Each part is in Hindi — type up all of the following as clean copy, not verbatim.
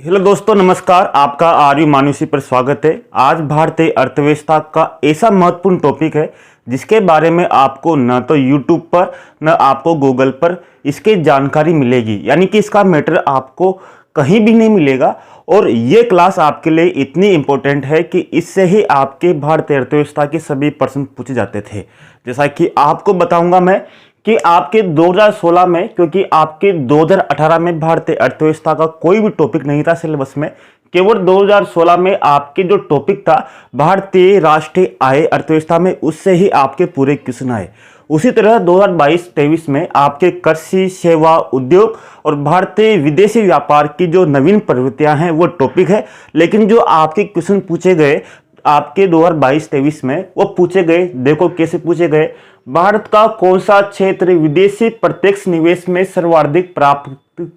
हेलो दोस्तों, नमस्कार। आपका आर्य मानुषी पर स्वागत है। आज भारतीय अर्थव्यवस्था का ऐसा महत्वपूर्ण टॉपिक है जिसके बारे में आपको न तो यूट्यूब पर न आपको गूगल पर इसकी जानकारी मिलेगी, यानी कि इसका मैटर आपको कहीं भी नहीं मिलेगा। और ये क्लास आपके लिए इतनी इम्पोर्टेंट है कि इससे ही आपके भारतीय अर्थव्यवस्था के सभी प्रश्न पूछे जाते थे। जैसा कि आपको बताऊंगा मैं कि आपके 2016 में, क्योंकि आपके 2018 में भारतीय अर्थव्यवस्था का कोई भी टॉपिक नहीं था सिलेबस में, केवल 2016 में आपके जो टॉपिक था भारतीय राष्ट्रीय आय अर्थव्यवस्था में, उससे ही आपके पूरे क्वेश्चन आए। उसी तरह 2022-23 में आपके कृषि, सेवा, उद्योग और भारतीय विदेशी व्यापार की जो नवीन प्रवृत्तियां हैं वो टॉपिक है। लेकिन जो आपके क्वेश्चन पूछे गए आपके 2022-23 में, वो पूछे गए, देखो कैसे पूछे गए। भारत का कौन सा क्षेत्र विदेशी प्रत्यक्ष निवेश में सर्वाधिक प्राप्त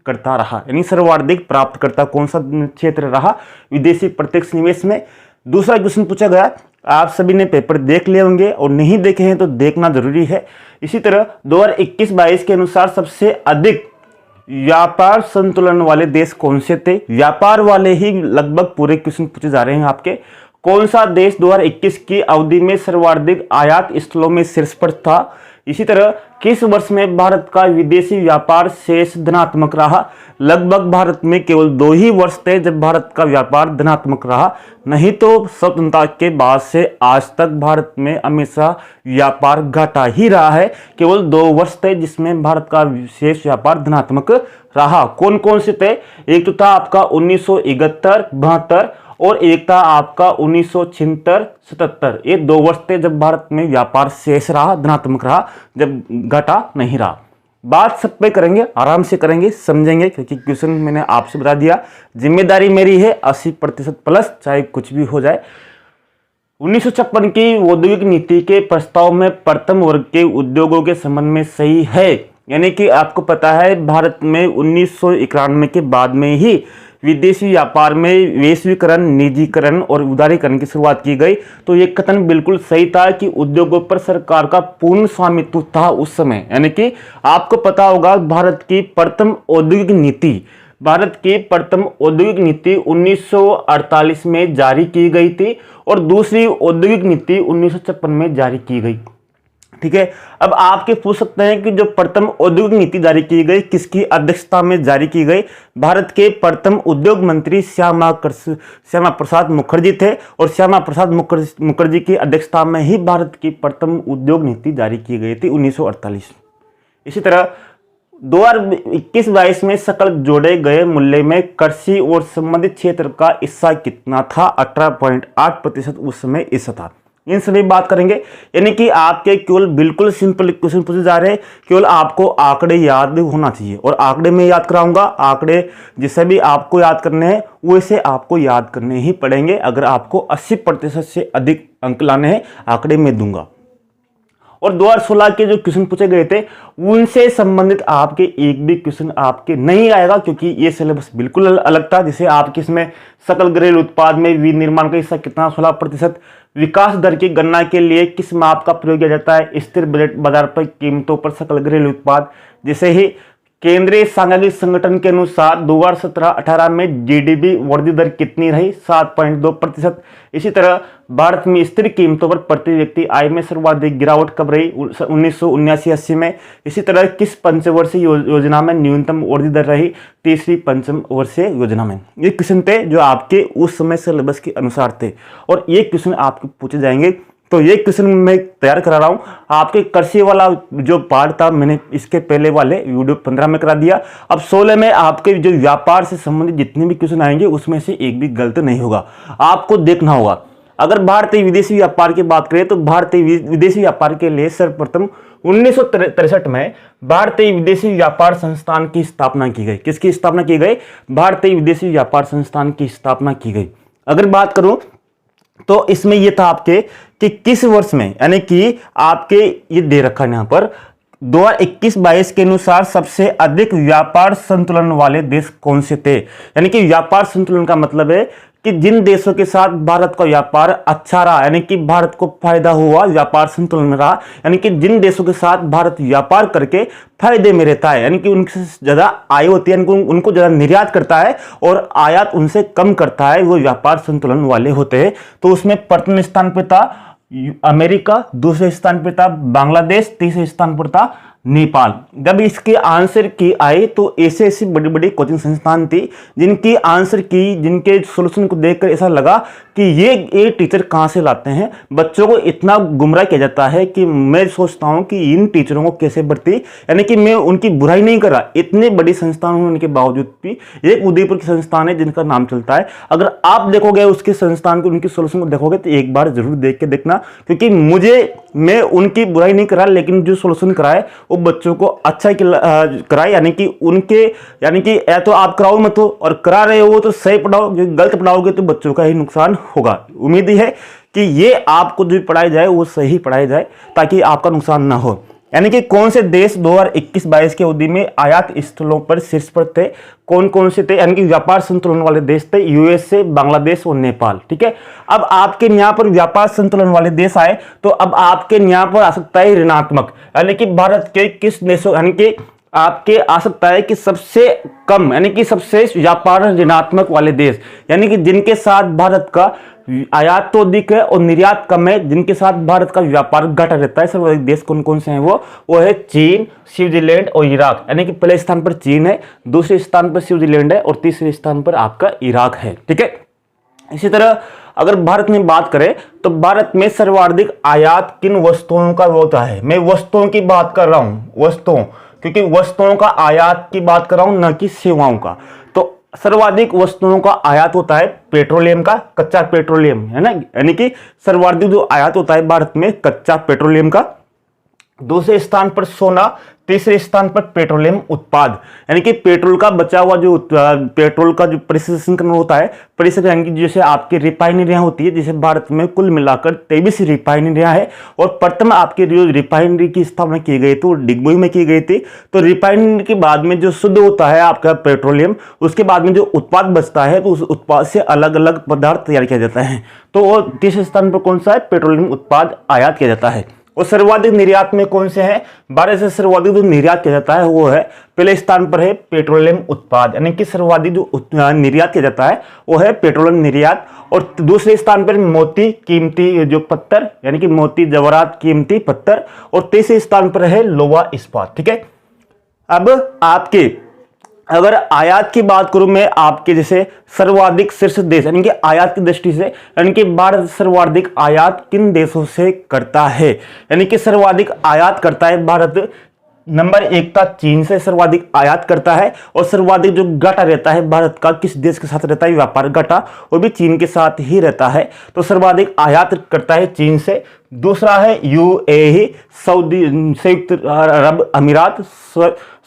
करता रहा, यानी सर्वाधिक प्राप्त करता कौन सा क्षेत्र रहा विदेशी प्रत्यक्ष निवेश में। दूसरा क्वेश्चन पूछा गया, आप सभी ने पेपर देख लिए होंगे और नहीं देखे हैं तो देखना जरूरी है। इसी तरह 2021-22 के अनुसार सबसे अधिक व्यापार संतुलन वाले देश कौन से थे। व्यापार वाले ही लगभग पूरे क्वेश्चन पूछे जा रहे हैं आपके। कौन सा देश 2021 की अवधि में सर्वाधिक आयात स्थलों में शीर्ष पर था। इसी तरह किस वर्ष में भारत का विदेशी व्यापार शेष धनात्मक रहा। लगभग भारत में केवल 2 ही वर्ष थे जब भारत का व्यापार धनात्मक रहा, नहीं तो स्वतंत्रता के बाद से आज तक भारत में हमेशा व्यापार घटा ही रहा है। केवल 2 वर्ष थे जिसमें भारत का शेष व्यापार धनात्मक रहा। कौन कौन से थे? एक तो था आपका 1971-72 और एक था आपका 1976-77। ये 2 वर्ष थे जब भारत में व्यापार शेष रहा, धनात्मक रहा, जब घटा नहीं रहा। बात सब पे करेंगे, आराम से करेंगे, समझेंगे, क्योंकि क्वेश्चन मैंने आपसे बता दिया। जिम्मेदारी मेरी है 80% प्लस, चाहे कुछ भी हो जाए। 1956 की औद्योगिक नीति के प्रस्ताव में प्रथम वर्ग के उद्योगों के संबंध में सही है, यानी कि आपको पता है भारत में 1991 के बाद में ही विदेशी व्यापार में वैश्वीकरण, निजीकरण और उदारीकरण की शुरुआत की गई। तो ये कथन बिल्कुल सही था कि उद्योगों पर सरकार का पूर्ण स्वामित्व था उस समय। यानी कि आपको पता होगा भारत की प्रथम औद्योगिक नीति 1948 में जारी की गई थी और दूसरी औद्योगिक नीति 1956 में जारी की गई। ठीक है, अब आपके पूछ सकते हैं कि जो प्रथम औद्योगिक नीति जारी की गई किसकी अध्यक्षता में जारी की गई। भारत के प्रथम उद्योग मंत्री श्यामा प्रसाद मुखर्जी थे और श्यामा प्रसाद मुखर्जी की अध्यक्षता में ही भारत की प्रथम उद्योग नीति जारी की गई थी 1948। इसी तरह 2021-22 में सकल जोड़े गए मूल्य में कृषि और संबंधित क्षेत्र का हिस्सा कितना था? 18.8% उस समय हिस्सा था। इन सभी बात करेंगे, यानी कि आपके केवल बिल्कुल सिंपल क्वेश्चन पूछे जा रहे हैं। केवल आपको आंकड़े याद होना चाहिए और आंकड़े में याद कराऊंगा। आंकड़े जिसे भी आपको याद करने हैं वैसे आपको याद करने ही पड़ेंगे। अगर आपको 80% से अधिक अंक लाने हैं आंकड़े में दूंगा। और 2016 के जो क्वेश्चन पूछे गए थे उनसे संबंधित आपके एक भी क्वेश्चन आपके नहीं आएगा, क्योंकि ये सिलेबस बिल्कुल अलग था। जैसे आपके इसमें सकल घरेलू उत्पाद में विनिर्माण का हिस्सा कितना 16%, विकास दर की गणना के लिए किस माप का प्रयोग किया जाता है, स्थिर बजट बाजार पर कीमतों पर सकल घरेलू उत्पाद। जैसे ही केंद्रीय सांख्यिकी संगठन के अनुसार 2017-18 में जीडीपी वृद्धि दर कितनी रही? 7.2%। इसी तरह भारत में स्थिर कीमतों पर प्रति व्यक्ति आय में सर्वाधिक गिरावट कब रही? 1979-80 में। इसी तरह किस पंचवर्षीय योजना में न्यूनतम वृद्धि दर रही? तीसरी पंचवर्षीय योजना में। ये क्वेश्चन थे जो आपके उस समय सिलेबस के अनुसार थे और ये क्वेश्चन आपके पूछे जाएंगे। तो ये क्वेश्चन मैं तैयार करा रहा हूं। आपके कृषि वाला जो पार्ट था मैंने इसके पहले वाले वीडियो 15 में करा दिया। अब 16 में आपके जो व्यापार से संबंधित जितने भी क्वेश्चन आएंगे उसमें से एक भी गलत नहीं होगा, आपको देखना होगा। अगर भारतीय विदेशी व्यापार की बात करें तो भारतीय विदेशी व्यापार के लिए सर्वप्रथम 1963 में भारतीय विदेशी व्यापार संस्थान की स्थापना की गई। किसकी स्थापना की गई? भारतीय विदेशी व्यापार संस्थान की स्थापना की गई। अगर बात करूं तो इसमें यह था आपके कि किस वर्ष में, यानी कि आपके ये दे रखा है यहां पर 2021-22 के अनुसार सबसे अधिक व्यापार संतुलन वाले देश कौन से थे। यानी कि व्यापार संतुलन का मतलब है कि जिन देशों के साथ भारत का व्यापार अच्छा रहा, यानी कि भारत को फायदा हुआ, व्यापार संतुलन में रहा, यानी कि जिन देशों के साथ भारत व्यापार करके फायदे में रहता है, यानी कि उनसे ज़्यादा आय होती है, उनको ज़्यादा निर्यात करता है और आयात उनसे कम करता है, वो व्यापार संतुलन वाले होते हैं। तो उसमें प्रथम स्थान पर था अमेरिका, दूसरे स्थान पर था बांग्लादेश, तीसरे स्थान पर था नेपाल। जब इसके आंसर की आई तो ऐसी बड़ी बड़ी कोचिंग संस्थान थी जिनकी आंसर की, जिनके सॉल्यूशन को देखकर ऐसा लगा कि ये टीचर कहाँ से लाते हैं। बच्चों को इतना गुमराह किया जाता है कि मैं सोचता हूँ कि इन टीचरों को कैसे भर्ती, यानी कि मैं उनकी बुराई नहीं कर रहा, इतने बड़ी संस्थान होने के बावजूद भी एक उदयपुर की संस्थान है जिनका नाम चलता है। अगर आप देखोगे उसके संस्थान को, उनकी सॉल्यूशन को देखोगे तो एक बार जरूर देख के देखना, क्योंकि मैं उनकी बुराई नहीं कर रहा, लेकिन जो सॉल्यूशन कराए वो बच्चों को अच्छा कराए, यानी कि या तो आप कराओ मत हो, और करा रहे हो तो सही पढ़ाओ, गलत पढ़ाओगे तो बच्चों का ही नुकसान होगा। उम्मीद ही है कि ये आपको जो पढ़ाई जाए वो सही पढ़ाई जाए ताकि आपका नुकसान ना हो। यानी कि कौन से देश 2021-22 की अवधि में आयात स्थलों पर शीर्ष पर थे, कौन कौन से थे, यानी कि व्यापार संतुलन वाले देश थे, यूएसए, बांग्लादेश और नेपाल। ठीक है, अब आपके यहाँ पर व्यापार संतुलन वाले देश आए तो अब आपके यहाँ पर आ सकता है ऋणात्मक, यानी कि भारत के किस देशों, यानी कि आपके आ सकता है कि सबसे कम, यानी कि सबसे व्यापार ऋणात्मक वाले देश, यानी कि जिनके साथ भारत का आयात तो अधिक है और निर्यात कम है, जिनके साथ भारत का व्यापार घटा रहता है। सर्वाधिक देश कौन कौन से हैं वो है चीन, स्विट्जरलैंड और इराक। यानी कि पहले स्थान पर चीन है, दूसरे स्थान पर स्विट्जरलैंड है और तीसरे स्थान पर आपका इराक है। ठीक है, इसी तरह अगर भारत में बात करें तो भारत में सर्वाधिक आयात किन वस्तुओं का होता है। मैं वस्तुओं की बात कर रहा हूं, वस्तुओं, क्योंकि वस्तुओं का आयात की बात कर रहा हूं, न कि सेवाओं का। तो सर्वाधिक वस्तुओं का आयात होता है पेट्रोलियम का, कच्चा पेट्रोलियम, है ना, यानी कि सर्वाधिक जो आयात होता है भारत में कच्चा पेट्रोलियम का। दूसरे स्थान पर सोना, तीसरे स्थान पर पेट्रोलियम उत्पाद, यानी कि पेट्रोल का बचा हुआ जो पेट्रोल का जो परिसंस्करण होता है, परिसंस्करण यानी कि जैसे आपकी रिफाइनरियां होती है, जैसे भारत में कुल मिलाकर 23 रिफाइनरियां हैं और प्रथम आपकी जो रिफाइनरी की स्थापना की गई थी वो डिगबोई में की गई थी। तो रिफाइनरी के बाद में जो शुद्ध होता है आपका पेट्रोलियम, उसके बाद में जो उत्पाद बचता है तो उस उत्पाद से अलग अलग पदार्थ तैयार किया जाता है। तो वो तीसरे स्थान पर कौन सा है, पेट्रोलियम उत्पाद आयात किया जाता है। और सर्वाधिक निर्यात में कौन से हैं, भारत से सर्वाधिक जो निर्यात किया जाता है वो है, पहले स्थान पर है पेट्रोलियम उत्पाद, यानी कि सर्वाधिक जो निर्यात किया जाता है वो है पेट्रोलियम निर्यात। और दूसरे स्थान पर मोती, कीमती जो पत्थर, यानी कि मोती, जवाहरात, कीमती पत्थर। और तीसरे स्थान पर है लोहा इस्पात। ठीक है, अब आपके अगर आयात की बात करूं मैं, आपके जैसे सर्वाधिक शीर्ष देश, यानी कि आयात की दृष्टि से, यानी कि भारत सर्वाधिक आयात किन देशों से करता है, यानी कि सर्वाधिक आयात करता है भारत, नंबर 1 था चीन से सर्वाधिक आयात करता है। और सर्वाधिक जो घाटा रहता है भारत का किस देश के साथ रहता है, व्यापार घाटा, वो भी चीन के साथ ही रहता है। तो सर्वाधिक आयात करता है चीन से। दूसरा है यूएई, संयुक्त अरब अमीरात,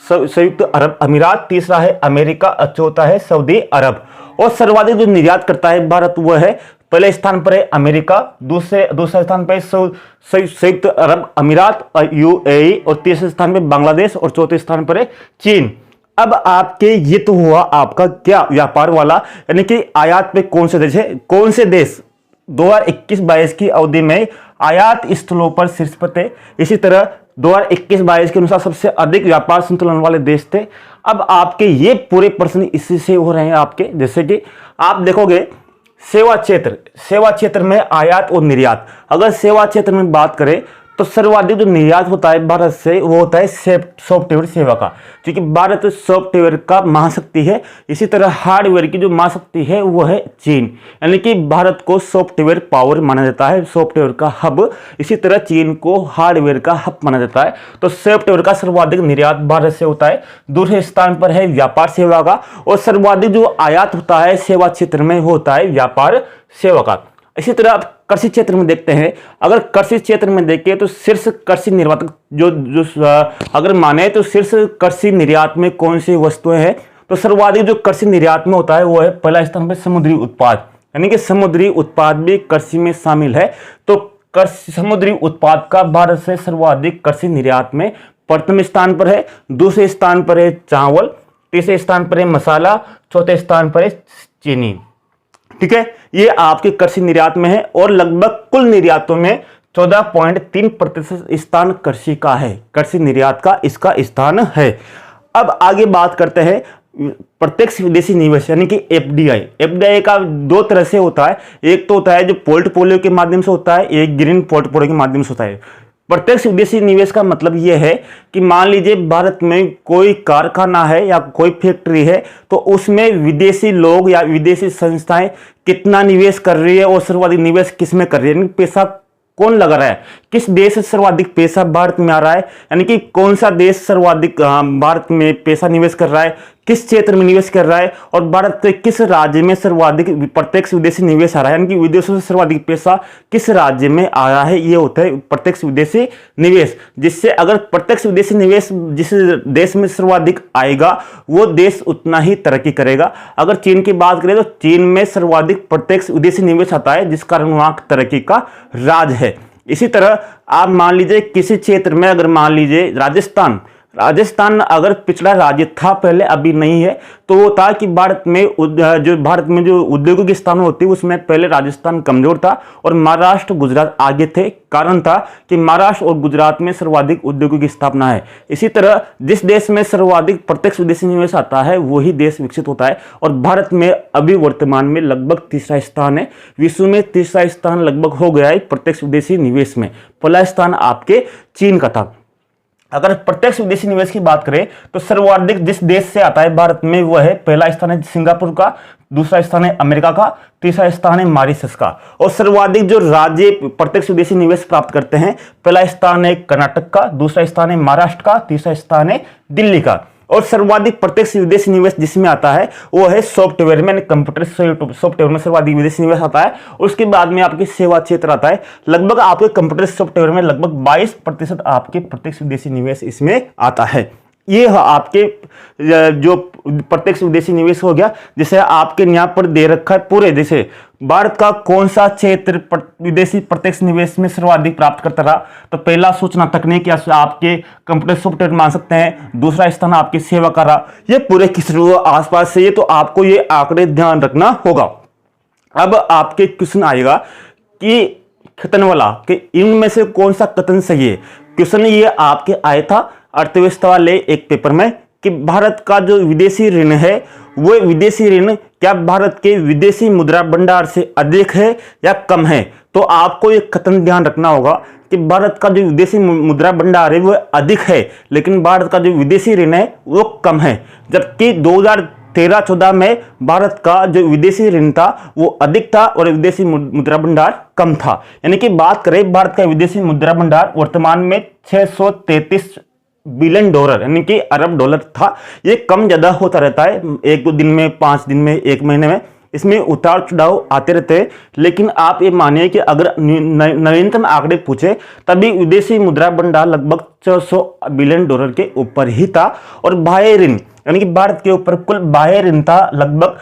संयुक्त अरब अमीरात। तीसरा है अमेरिका, चौथा है सऊदी अरब। और सर्वाधिक जो निर्यात करता है भारत वो है, पहले स्थान पर है अमेरिका, दूसरे स्थान पर संयुक्त अरब अमीरात यूएई, और तीसरे स्थान पर बांग्लादेश, और चौथे स्थान पर है चीन। अब आपके ये तो हुआ आपका क्या व्यापार वाला, यानी कि आयात पे कौन से देश है, कौन से देश 2021-22 की अवधि में आयात स्थलों पर शीर्ष पर थे। इसी तरह 2021-22 के अनुसार सबसे अधिक व्यापार संतुलन वाले देश थे। अब आपके ये पूरे प्रश्न इसी से हो रहे हैं आपके, जैसे कि आप देखोगे सेवा क्षेत्र में आयात और निर्यात। अगर सेवा क्षेत्र में बात करें तो सर्वाधिक जो निर्यात होता है भारत से वो होता है सॉफ्टवेयर सेवा का, क्योंकि भारत सॉफ्टवेयर का महाशक्ति है। इसी तरह हार्डवेयर की जो महाशक्ति है वो है चीन, यानी कि भारत को सॉफ्टवेयर पावर माना जाता है, सॉफ्टवेयर का हब। इसी तरह चीन को हार्डवेयर का हब माना जाता है। तो सॉफ्टवेयर का सर्वाधिक निर्यात भारत से होता है। दूसरे स्थान पर है व्यापार सेवा का, और सर्वाधिक जो आयात होता है सेवा क्षेत्र में होता है व्यापार सेवा का। इसी तरह आप कृषि क्षेत्र में देखते हैं, अगर कृषि क्षेत्र में देखें तो शीर्ष कृषि निर्यात जो अगर माने तो शीर्ष कृषि निर्यात में कौन सी वस्तुएं हैं, तो सर्वाधिक जो कृषि निर्यात में होता है वो है पहला स्थान पर समुद्री उत्पाद, यानी कि समुद्री उत्पाद भी कृषि में शामिल है। तो कृषि समुद्री उत्पाद का भारत से सर्वाधिक कृषि निर्यात में प्रथम स्थान पर है। दूसरे स्थान पर है चावल, तीसरे स्थान पर है मसाला, चौथे स्थान पर है चीनी। ठीक है, ये आपके कृषि निर्यात में है और लगभग कुल निर्यातों में 14.3% स्थान कृषि का है, कृषि निर्यात का इसका स्थान है। अब आगे बात करते हैं प्रत्यक्ष विदेशी निवेश यानी कि एफडीआई। एफडीआई का दो तरह से होता है, एक तो होता है जो पोर्टफोलियो के माध्यम से होता है, एक ग्रीन पोर्टफोलियो के माध्यम से होता है। प्रत्यक्ष विदेशी निवेश का मतलब यह है कि मान लीजिए भारत में कोई कारखाना है या कोई फैक्ट्री है, तो उसमें विदेशी लोग या विदेशी संस्थाएं कितना निवेश कर रही है और सर्वाधिक निवेश किस में कर रही है, पैसा कौन लगा रहा है, किस देश से सर्वाधिक पैसा भारत में आ रहा है, यानी कि कौन सा देश सर्वाधिक भारत में पैसा निवेश कर रहा है, किस क्षेत्र में निवेश कर रहा है और भारत के किस राज्य में सर्वाधिक प्रत्यक्ष विदेशी निवेश आ रहा है, यानी कि विदेशों से सर्वाधिक पैसा किस राज्य में आ रहा है, ये होता है प्रत्यक्ष विदेशी निवेश। जिससे अगर प्रत्यक्ष विदेशी निवेश जिस देश में सर्वाधिक आएगा वो देश उतना ही तरक्की करेगा। अगर चीन की बात करें तो चीन में सर्वाधिक प्रत्यक्ष विदेशी निवेश आता है, जिस कारण वहां तरक्की का राज है। इसी तरह आप मान लीजिए किसी क्षेत्र में, अगर मान लीजिए राजस्थान अगर पिछड़ा राज्य था पहले, अभी नहीं है, तो वो था कि भारत में जो उद्योगों की स्थापना होती है उसमें पहले राजस्थान कमजोर था और महाराष्ट्र गुजरात आगे थे। कारण था कि महाराष्ट्र और गुजरात में सर्वाधिक उद्योगों की स्थापना है। इसी तरह जिस देश में सर्वाधिक प्रत्यक्ष विदेशी निवेश आता है वही देश विकसित होता है और भारत में अभी वर्तमान में लगभग तीसरा स्थान है, विश्व में तीसरा स्थान लगभग हो गया है प्रत्यक्ष विदेशी निवेश में। पहला स्थान आपके चीन का था। अगर प्रत्यक्ष विदेशी निवेश की बात करें तो सर्वाधिक जिस देश से आता है भारत में वह है, पहला स्थान है सिंगापुर का, दूसरा स्थान है अमेरिका का, तीसरा स्थान है मॉरिशस का। और सर्वाधिक जो राज्य प्रत्यक्ष विदेशी निवेश प्राप्त करते हैं, पहला स्थान है कर्नाटक का, दूसरा स्थान है महाराष्ट्र का, तीसरा स्थान है दिल्ली का। और सर्वाधिक प्रत्यक्ष विदेशी निवेश जिसमें आता है वो है सॉफ्टवेयर में, कंप्यूटर सॉफ्टवेयर में सर्वाधिक विदेशी निवेश आता है। उसके बाद में आपकी सेवा क्षेत्र आता है, लगभग आपके कंप्यूटर सॉफ्टवेयर में लगभग 22% आपके प्रत्यक्ष विदेशी निवेश इसमें आता है। ये आपके जो प्रत्यक्ष विदेशी निवेश हो गया। जैसे आपके यहाँ पर दे रखा है पूरे, जैसे भारत का कौन सा क्षेत्र विदेशी प्रत्यक्ष निवेश में सर्वाधिक प्राप्त करता रहा, तो पहला सूचना तकनीक या आपके कंप्यूटर सॉफ्टवेयर मान सकते हैं, दूसरा स्थान आपकी सेवा का रहा। ये पूरे किसी आसपास से, ये तो आपको ये आंकड़े ध्यान रखना होगा। अब आपके क्वेश्चन आएगा कि कथन वाला कि इनमें से कौन सा कथन सही है। क्वेश्चन ये आपके आया था अर्थव्यवस्था वाले एक पेपर में कि भारत का जो विदेशी ऋण है वो विदेशी ऋण क्या भारत के विदेशी मुद्रा भंडार से अधिक है या कम है। तो आपको ये कथन ध्यान रखना होगा कि भारत का जो विदेशी मुद्रा भंडार है वो अधिक है, लेकिन भारत का जो विदेशी ऋण है वो कम है। जबकि 2013-14 में भारत का जो विदेशी ऋण था वो अधिक था और विदेशी मुद्रा भंडार कम था। यानी कि बात करें भारत का विदेशी मुद्रा भंडार वर्तमान में 633 बिलियन डॉलर यानी कि अरब डॉलर था। ये कम ज्यादा होता रहता है, 1-2 दिन में, 5 दिन में, 1 महीने में, इसमें उतार चढ़ाव आते रहते हैं। लेकिन आप ये मानिए कि अगर नवीनतम आंकड़े पूछे तभी विदेशी मुद्रा भंडार लगभग 400 बिलियन डॉलर के ऊपर ही था और बाह्य ऋण यानी कि भारत के ऊपर कुल बाह्य ऋण था लगभग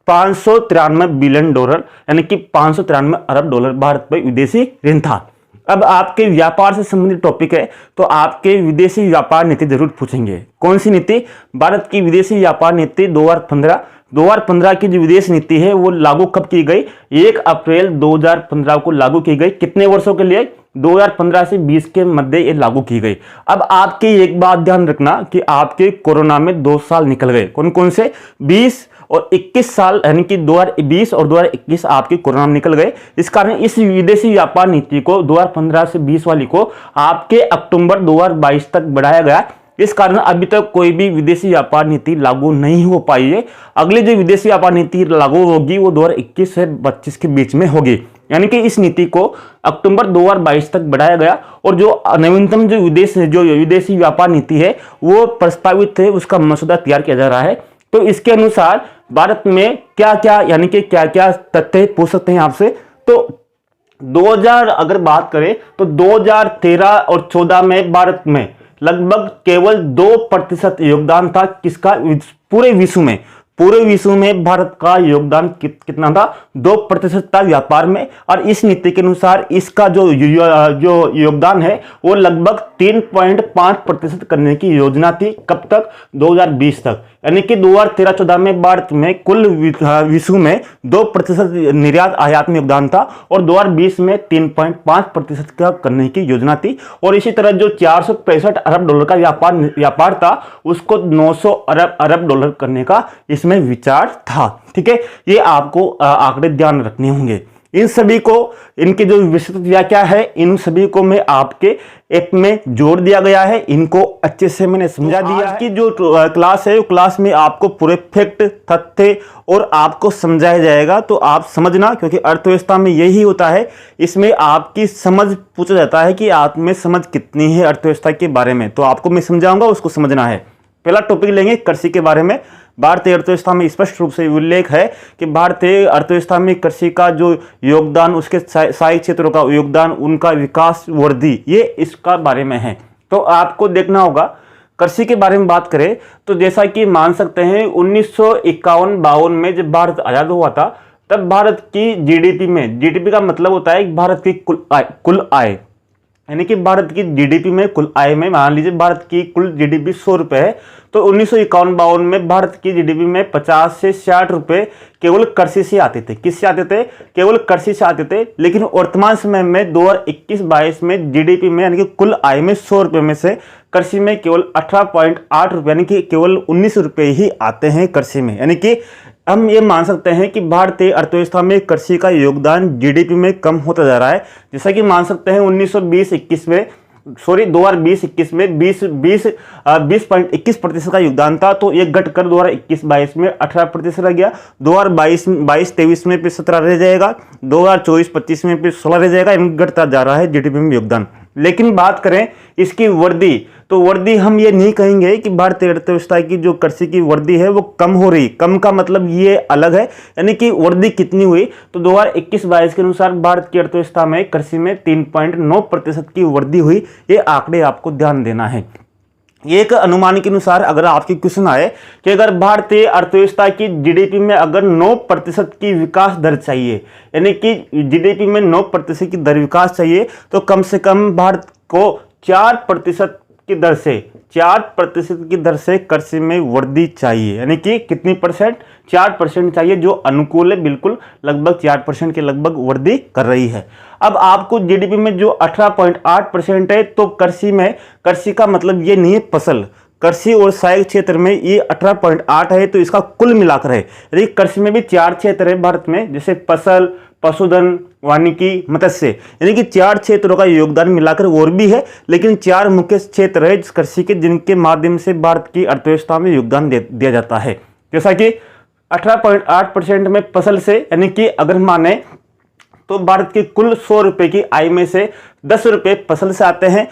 593 बिलियन डॉलर यानी कि 593 अरब डॉलर भारत पर विदेशी ऋण था। अब आपके व्यापार से संबंधित टॉपिक है तो आपके विदेशी व्यापार नीति जरूर पूछेंगे। कौन सी नीति? भारत की विदेशी व्यापार नीति 2015 की जो विदेश नीति है वो लागू कब की गई? 1 अप्रैल 2015 को लागू की गई। कितने वर्षों के लिए? 2015 से 20 के मध्य ये लागू की गई। अब आपकी एक बात ध्यान रखना कि आपके कोरोना में 2 साल निकल गए। कौन कौन से? 20 और 21 साल यानी कि 2020 और 2021 आपके कोरोना में निकल गए। इस कारण इस विदेशी व्यापार नीति को 2015 से 20 वाली को आपके अक्टूबर 2022 तक बढ़ाया गया। इस कारण अभी तक कोई भी विदेशी व्यापार नीति लागू नहीं हो पाई है। अगली जो विदेशी व्यापार नीति लागू होगी वो 2021 से 25 के बीच में होगी। यानी कि इस नीति को अक्टूबर 2022 तक बढ़ाया गया और जो नवीनतम जो विदेशी व्यापार नीति है वो प्रस्तावित है, उसका मसौदा तैयार किया जा रहा है। तो इसके अनुसार भारत में क्या क्या यानी कि क्या क्या तथ्य पूछ सकते हैं आपसे। तो 2000 अगर बात करें तो 2013 और 14 में भारत में लगभग केवल 2% योगदान था किसका? पूरे विश्व में पूरे विश्व में भारत का योगदान कितना था? 2% था व्यापार में। और इस नीति के अनुसार इसका जो योगदान है वो लगभग 3.5% करने की योजना थी। कब तक? 2020 तक। यानी कि 2013-14 में भारत में कुल विश्व में 2% निर्यात आयात में योगदान था और 2020 में 3.5% का करने की योजना थी। और इसी तरह जो 465 अरब डॉलर का व्यापार था उसको 900 अरब डॉलर करने का इसमें विचार था। ठीक है, ये आपको आंकड़े ध्यान रखने होंगे। इन सभी को, इनकी जो विस्तृत व्याख्या है, इन सभी को मैं आपके ऐप में जोड़ दिया गया है। इनको अच्छे से मैंने समझा दिया है कि जो क्लास है वो क्लास में आपको पूरे फैक्ट, तथ्य और आपको समझाया जाएगा। तो आप समझना, क्योंकि अर्थव्यवस्था में यही होता है, इसमें आपकी समझ पूछा जाता है कि आप में समझ कितनी है अर्थव्यवस्था के बारे में। तो आपको मैं समझाऊंगा, उसको समझना है। पहला टॉपिक लेंगे कृषि के बारे में। भारतीय अर्थव्यवस्था में स्पष्ट रूप से उल्लेख है कि भारतीय अर्थव्यवस्था में कृषि का जो योगदान, उसके सहायक क्षेत्रों का योगदान, उनका विकास, वृद्धि, ये इसका बारे में है। तो आपको देखना होगा। कृषि के बारे में बात करें तो जैसा कि मान सकते हैं 1951-52 में जब भारत आजाद हुआ था, तब भारत की जीडीपी में, जीडीपी का मतलब होता है भारत की कुल आय, यानी कि भारत की जीडीपी में, कुल आय में, मान लीजिए भारत की कुल जीडीपी 100 रुपए है, तो 1951-52 में भारत की जीडीपी में 50 से 60 रुपए केवल कृषि से आते थे। किससे आते थे? केवल कृषि से आते थे। लेकिन वर्तमान समय में 2021-22 में जीडीपी में, यानी कि कुल आय में 100 रुपए में से कृषि में केवल 18.8 रुपए, यानी कि केवल 19 रुपए ही आते हैं कृषि में। यानी कि हम ये मान सकते हैं कि भारतीय अर्थव्यवस्था में कृषि का योगदान जीडीपी में कम होता जा रहा है। जैसा कि मान सकते हैं 2020-21 में 20.21% का योगदान था, तो ये घटकर 2021-22 में 18% रह गया। 2022-23 में फिर 17 रह जाएगा, 2024-25 में फिर 16 रह जाएगा। घटता जा रहा है जीडीपी में योगदान। लेकिन बात करें इसकी वृद्धि, तो वृद्धि हम ये नहीं कहेंगे कि भारतीय अर्थव्यवस्था की जो कृषि की वृद्धि है वो कम हो रही। कम का मतलब ये अलग है, यानी कि वृद्धि कितनी हुई, तो 2021-22 के अनुसार भारत की अर्थव्यवस्था में कृषि में 3.9% की वृद्धि हुई। ये आंकड़े आपको ध्यान देना है। एक अनुमान के अनुसार अगर आपके क्वेश्चन आए कि अगर भारतीय अर्थव्यवस्था की जीडीपी में अगर 9% की विकास दर चाहिए, यानी कि जीडीपी में 9% की दर विकास चाहिए, तो कम से कम भारत को 4% की दर से 4% की दर से कृषि में वृद्धि चाहिए। यानी कि कितनी परसेंट? 4% चाहिए, जो अनुकूल है, बिल्कुल लगभग 4% के लगभग वृद्धि कर रही है। अब आपको जीडीपी में जो 18.8% है, तो कृषि में, कृषि का मतलब ये नहीं है फसल, कृषि और सहायक क्षेत्र में ये 18.8 है, तो इसका कुल मिलाकर है। यदि कृषि में भी 4 क्षेत्र है भारत में, जैसे फसल, पशुधन, वानिकी, मत्स्य, यानी कि 4 क्षेत्रों का योगदान मिलाकर और भी है, लेकिन 4 मुख्य क्षेत्र है कृषि के, जिनके माध्यम से भारत की अर्थव्यवस्था में योगदान दिया जाता है। जैसा कि 18.8% में फसल से, यानी कि अगर माने तो भारत की कुल 100 रुपए की आय में से 10 रुपए फसल से आते हैं,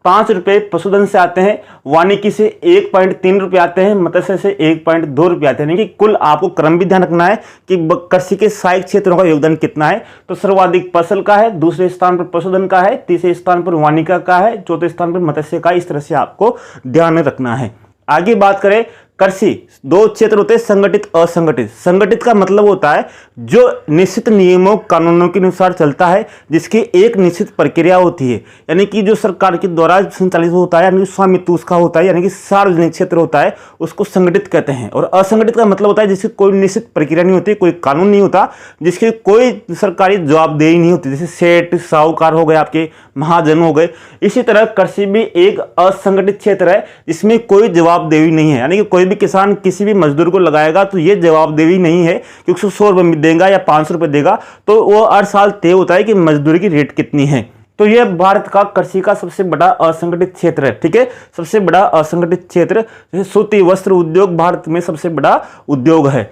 5 रुपए पशुधन से आते हैं, वानिकी से 1.3 रुपए आते हैं, मत्स्य से 1.2 रुपए आते हैं। यानी कि कुल आपको क्रम भी ध्यान रखना है कि कृषि के सहायक क्षेत्रों का योगदान कितना है। तो सर्वाधिक फसल का है, दूसरे स्थान पर पशुधन का है, तीसरे स्थान पर वानिका का है, चौथे स्थान पर मत्स्य का। इस तरह से आपको ध्यान रखना है। आगे बात करें, कृषि 2 क्षेत्र होते हैं, संगठित, असंगठित। संगठित का मतलब होता है जो निश्चित नियमों, कानूनों के अनुसार चलता है, जिसकी एक निश्चित प्रक्रिया होती है, यानी कि जो सरकार के द्वारा संचालित होता है, यानी स्वामित्व उसका होता है, यानी कि सार्वजनिक क्षेत्र होता है, उसको संगठित कहते हैं। और असंगठित का मतलब होता है जिसकी कोई निश्चित प्रक्रिया नहीं होती, कोई कानून नहीं होता, जिसकी कोई सरकारी जवाबदेही नहीं होती, जैसे सेठ, साहूकार हो गए, आपके महाजन हो गए। इसी तरह कृषि भी एक असंगठित क्षेत्र है, जिसमें कोई जवाबदेही नहीं है, यानी कि कोई भी किसान किसी भी मजदूर को लगाएगा तो ये जवाबदेही नहीं है कि उसको 100 रुपए देगा या 500 रुपए देगा, तो वो हर साल तय होता है कि मजदूरी की रेट कितनी है। तो ये भारत का कृषि का सबसे बड़ा असंगठित क्षेत्र है। ठीक है, सबसे बड़ा असंगठित क्षेत्र। जैसे सूती वस्त्र उद्योग भारत में सबसे बड़ा उद्योग है।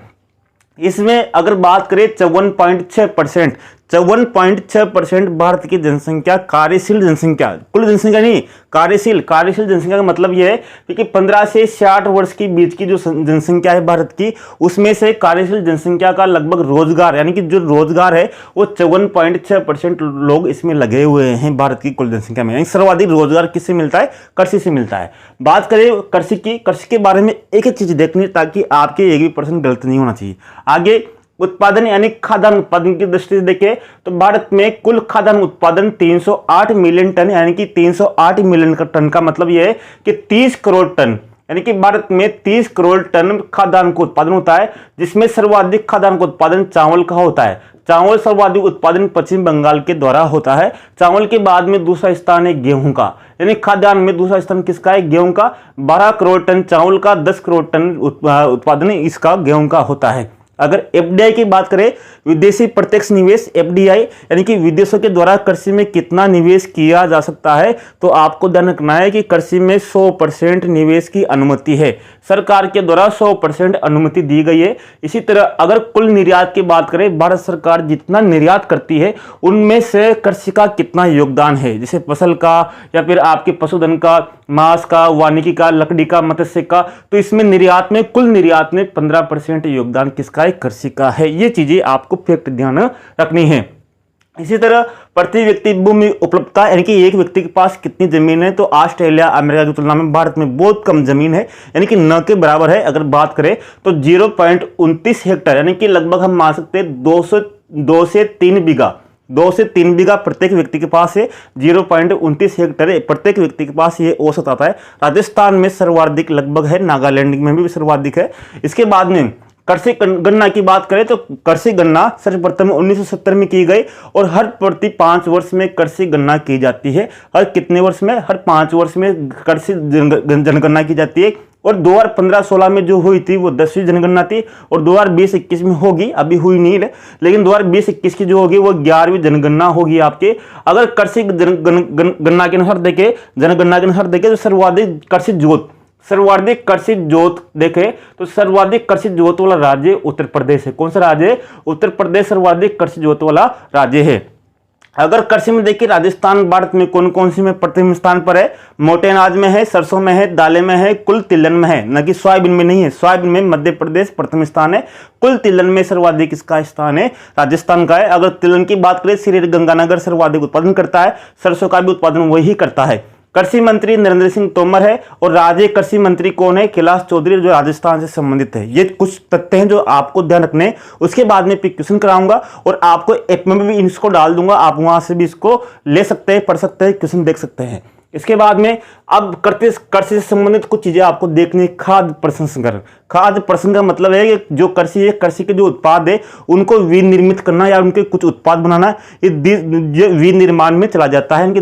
इसमें अगर बात करें 54.6% भारत की जनसंख्या कार्यशील जनसंख्या, कुल जनसंख्या नहीं, कार्यशील जनसंख्या का मतलब यह है कि 15 से 60 वर्ष के बीच की जो जनसंख्या है भारत की, उसमें से कार्यशील जनसंख्या का लगभग रोजगार यानी कि जो रोजगार है वो 54.6% लोग इसमें लगे हुए हैं भारत की कुल जनसंख्या में। यानी सर्वाधिक रोजगार किससे मिलता है? कृषि से मिलता है। बात करें कृषि की, कृषि के बारे में एक एक चीज देखनी ताकि आपके एक भी पर्सन गलत नहीं होना चाहिए। आगे उत्पादन यानी खाद्यान्न उत्पादन की दृष्टि से देखें तो भारत में कुल खाद्यान्न उत्पादन 308 मिलियन टन, यानी कि 308 मिलियन का टन का मतलब यह है कि 30 करोड़ टन, यानी कि भारत में 30 करोड़ टन खाद्यान्न का उत्पादन होता है, जिसमें सर्वाधिक खाद्यान्न का उत्पादन चावल का होता है। चावल सर्वाधिक उत्पादन पश्चिम बंगाल के द्वारा होता है। चावल के बाद में दूसरा स्थान है गेहूं का, यानी खाद्यान्न में दूसरा स्थान किसका है? गेहूं का। 12 करोड़ टन चावल का, 10 करोड़ टन उत्पादन इसका गेहूं का होता है। अगर एफडीआई की बात करें, विदेशी प्रत्यक्ष निवेश, एफडीआई यानी कि विदेशों के द्वारा कृषि में कितना निवेश किया जा सकता है, तो आपको ध्यान रखना है कि कृषि में 100% निवेश की अनुमति है, सरकार के द्वारा 100% अनुमति दी गई है। इसी तरह अगर कुल निर्यात की बात करें, भारत सरकार जितना निर्यात करती है उनमें से कृषि का कितना योगदान है, जैसे फसल का या फिर आपके पशुधन का, मांस का, वानिकी का, लकड़ी का, मत्स्य का, तो इसमें निर्यात में, कुल निर्यात में 15% योगदान किसका है? कृषि का है। ये चीजें आपको फैक्ट ध्यान रखनी है। इसी तरह प्रति व्यक्ति भूमि उपलब्धता यानी कि एक व्यक्ति के पास कितनी जमीन है, तो ऑस्ट्रेलिया, अमेरिका की तुलना में भारत में बहुत कम जमीन है, यानी कि न के बराबर है। अगर बात करें तो 0.29 हेक्टेयर, यानी कि लगभग हम मान सकते हैं 2 से 3 बीघा प्रत्येक व्यक्ति के पास है। 0.29 हेक्टेयर प्रत्येक व्यक्ति के पास ये औसत आता है। राजस्थान में सर्वाधिक लगभग है, नागालैंड में भी सर्वाधिक है। इसके बाद में कृषि गणना की बात करें तो कृषि गणना सर्वप्रथम 1970 में की गई और हर प्रति 5 वर्ष में कृषि गणना की जाती है। हर कितने वर्ष में? हर 5 वर्ष में कृषि जनगणना की जाती है। और 2015-16 में जो हुई थी वो 10वीं जनगणना थी और 2020-21 में होगी, अभी हुई नहीं है, लेकिन 2020-21 की जो होगी वो 11वीं जनगणना होगी आपके। अगर कृषि गणना के अनुसार देखें, जनगणना के अनुसार देखें तो सर्वाधिक कृषि जोत देखे तो सर्वाधिक कृषि जोत वाला राज्य उत्तर प्रदेश है। कौन सा राज्य है? उत्तर प्रदेश सर्वाधिक कृषि जोत वाला राज्य है। अगर कृषि में देखिए राजस्थान भारत में कौन कौन सी में प्रथम स्थान पर है? मोटे अनाज में है, सरसों में है, दालें में है, कुल तिलहन में है, न कि सोयाबीन में नहीं है। सोयाबीन में मध्य प्रदेश प्रथम स्थान है। कुल तिलहन में सर्वाधिक इसका स्थान है राजस्थान का है। अगर तिलहन की बात करें, श्री गंगानगर सर्वाधिक उत्पादन करता है, सरसों का भी उत्पादन वही करता है। कृषि मंत्री नरेंद्र सिंह तोमर है और राज्य कृषि मंत्री कौन है? कैलाश चौधरी, जो राजस्थान से संबंधित है। ये कुछ तथ्य हैं जो आपको ध्यान रखने। उसके बाद में क्वेश्चन कराऊंगा और आपको ऐप में भी इसको डाल दूंगा, आप वहां से भी इसको ले सकते हैं, पढ़ सकते हैं, क्वेश्चन देख सकते हैं। इसके बाद में अब कृषि से संबंधित कुछ चीजें आपको देखनी। खाद्य प्रसंस्करण। खाद्य प्रसंस्करण का मतलब है कि जो कृषि है, कृषि के जो उत्पाद है उनको विनिर्मित करना या उनके कुछ उत्पाद बनाना, ये विनिर्माण में चला जाता है, इनके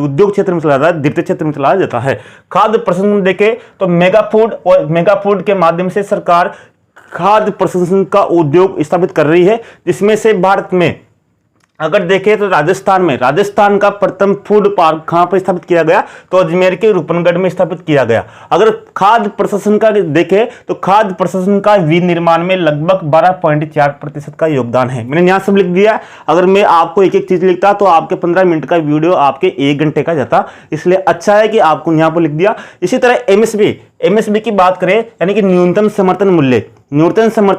उद्योग क्षेत्र में चला जाता है, द्वितीय क्षेत्र में चला जाता है। खाद्य प्रसंस्करण देखे तो मेगा फूड के माध्यम से सरकार खाद्य प्रसंस्करण का उद्योग स्थापित कर रही है, जिसमें से भारत में अगर देखें तो राजस्थान का प्रथम फूड पार्क कहां पर स्थापित किया गया? तो अजमेर के रूपनगढ़ में स्थापित किया गया। अगर खाद्य प्रसंस्करण का देखें तो खाद्य प्रसंस्करण का विनिर्माण में लगभग 12.4% का योगदान है। मैंने यहां सब लिख दिया। अगर मैं आपको एक एक चीज लिखता तो आपके 15 मिनट का वीडियो आपके 1 घंटे का जाता, इसलिए अच्छा है कि आपको यहां पर लिख दिया। इसी तरह एमएसपी की बात करें यानी कि न्यूनतम समर्थन